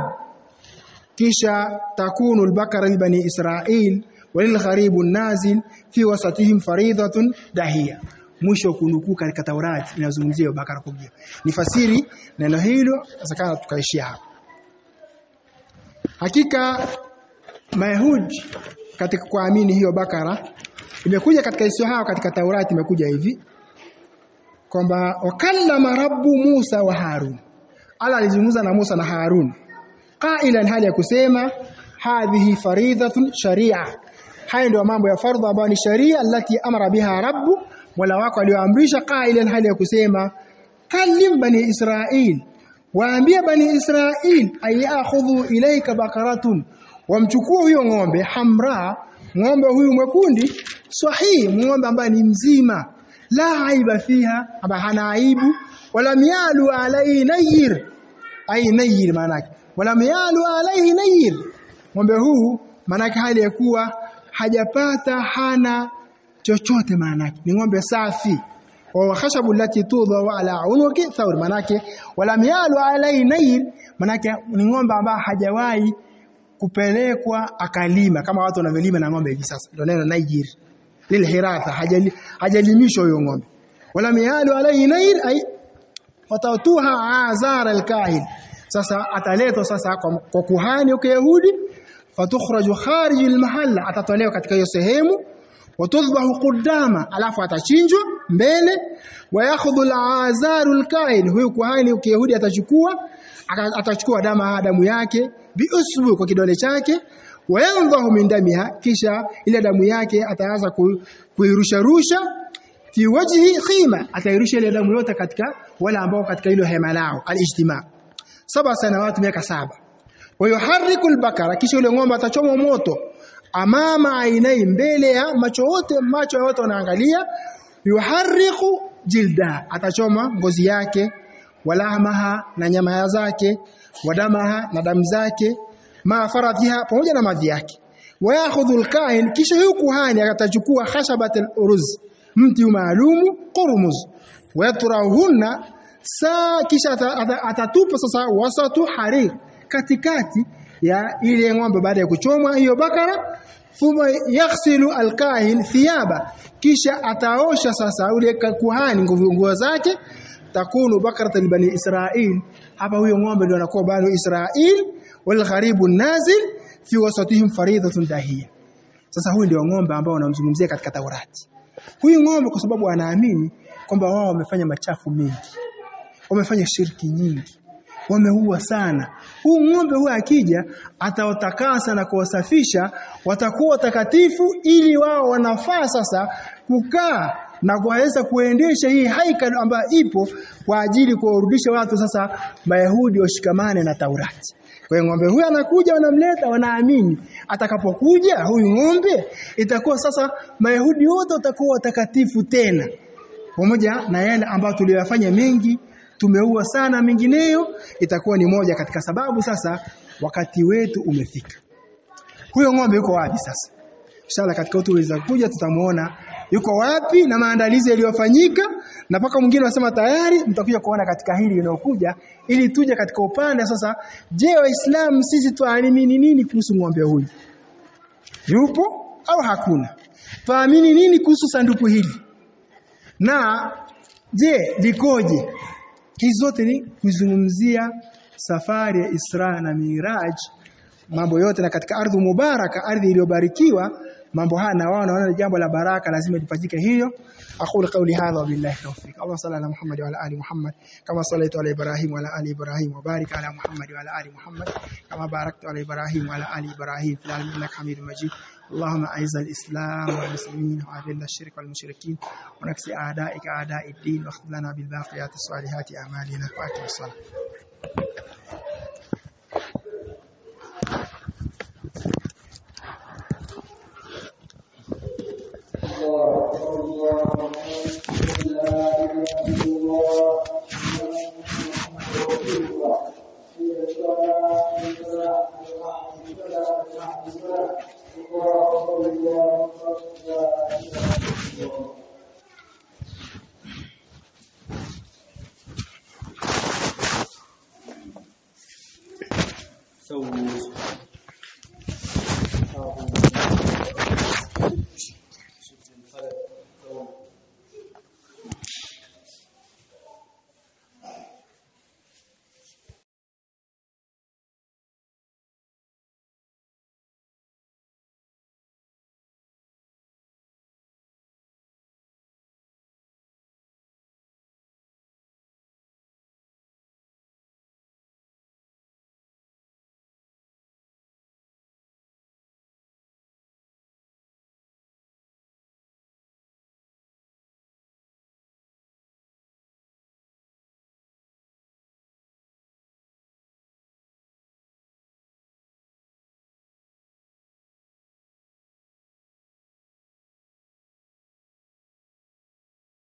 kisha takunu al-bakara li bani Israil walil-gharib an-nazil fi wasatihim faridatun dahiya. Mwisho kunukuu katika Taurati inazungumzia bakara kuja. Nifasiri neno hilo sasa tukaishia hapa. Hakika Mayahudi katika kuamini hiyo bakara imekuja katika Ishaha katika Taurati imekuja hivi kwamba wakallama rabbu Musa wa Harun. Allah alizungumza na Musa na Harun. Qailan hali ya kusema hadhihi faridatun sharia. Haya ndio mambo ya fardhu ambayo ni sharia allati amara biha rabbu wala wako alioamrisha. Qailan hali ya kusema kallim bani Israil, waambie bani Israil ayakhudhu ilayka bakaratun, wamchukue huyo ng'ombe hamra, ng'ombe huyu mwekundi sahihi, ng'ombe ambaye ni mzima, la aiba fiha, ambaye hana aibu, wala mialu alayhi nayir, ay nayir manake wala mialu alayhi nayir, ng'ombe huu manake hali ya kuwa hajapata hana chochote, manake ni ng'ombe safi. Wa khashabu allati tudha ala unuki thawr, manake wala mialu alayhi nayir, manake ni ng'ombe ambaye hajawahi kupelekwa akalima kama watu wanavyolima na ng'ombe hivi sasa, ndio neno nayir lilhiratha, hajalimishwa huyo ng'ombe. Wala mialu alayhi nayir ay fatatuha azara alkahin, sasa ataletwa sasa kwa kuhani wa Kiyahudi, fatukhraju kharij almahalla, atatolewa katika hiyo sehemu, watudhbahu qudama, alafu atachinjwa mbele, wayakhudhu alazaru alkahin, huyo kuhani wa Kiyahudi atachukua damu yake biusbu, kwa kidole chake, wayandahu min damiha, kisha ile damu yake ataanza kuirusha fi wajhi khima, atairusha ile damu yote katika wala ambao katika hilo hema lao alijtima 7 sanawati, miaka 7. Wayuharriku albakara, kisha yule ng'ombe atachomwa moto amama ainai, mbele ya macho yote wanaangalia. Yuharriku jilda, atachoma ngozi yake, walahmaha, na nyama zake, wadamaha, na damu zake, ma faradhiha, pamoja na mavi yake. Wayakhudhu alkahin, kisha huyo kuhani atachukua khashabat aluruz, mti maalumu qurmuz, wayatrahunna kisha atatupa sasa wasatu harir, katikati ya ile ng'ombe baada ya kuchomwa hiyo bakara. Thumma yaghsilu alkahin thiyaba, kisha ataosha sasa ule kuhani nguo zake. Takunu bakaratan bani Israil, hapa huyo ng'ombe ndio anakuwa bani Israil, wal gharibu nazil fi wasatihim faridatun dahiya. Sasa huyu ndio ng'ombe ambao wanamzungumzia katika Taurati. Huyu ng'ombe kwa sababu anaamini kwamba wao wamefanya machafu mengi, wamefanya shirki nyingi, wameua sana. Huu ng'ombe huyu akija atawatakasa na kuwasafisha, watakuwa watakatifu, ili wao wanafaa sasa kukaa na kuweza kuendesha hii haikal ambayo ipo kwa ajili kuwarudisha watu sasa Mayahudi washikamane na Taurati. Kwa hiyo ng'ombe huyu anakuja, wanamleta, wanaamini atakapokuja huyu ng'ombe itakuwa sasa Mayahudi wote watakuwa watakatifu tena, pamoja na yale ambayo tuliyofanya mengi, tumeua sana mengineyo, itakuwa ni moja katika sababu. Sasa wakati wetu umefika. Huyo ng'ombe yuko wapi sasa? Inshallah katika utuweza kuja tutamuona yuko wapi na maandalizi yaliyofanyika, na paka mwingine wasema tayari mtakuja kuona katika hili linalokuja, ili tuje katika upande sasa. Je, Waislamu sisi tuamini nini kuhusu ng'ombe huyu? Yupo au hakuna? Tuamini nini kuhusu sanduku hili? Na je, likoje? Hizo zote ni kuzungumzia safari ya Isra na Miraj, mambo yote, na katika ardhi mubaraka, ardhi iliyobarikiwa, mambo haya na wao wanaona jambo la baraka, lazima lifanyike hiyo. Aqulu qawli hadha wa billahi tawfiq. Allah salli ala Muhammad wa ala ali Muhammad kama sallaita ala Ibrahim wa ala ali Ibrahim, wa barik ala Muhammad wa ala ali Muhammad kama barakta ala Ibrahim wa ala ali Ibrahim fil alamin innaka Hamidum Majid. اللهم أعز الإسلام والمسلمين وأذل الشرك والمشركين ونكسي أعدائك أعداء الدين، واختم لنا بالباقيات الصالحات أعمالنا. وأقم الصلاة. استووا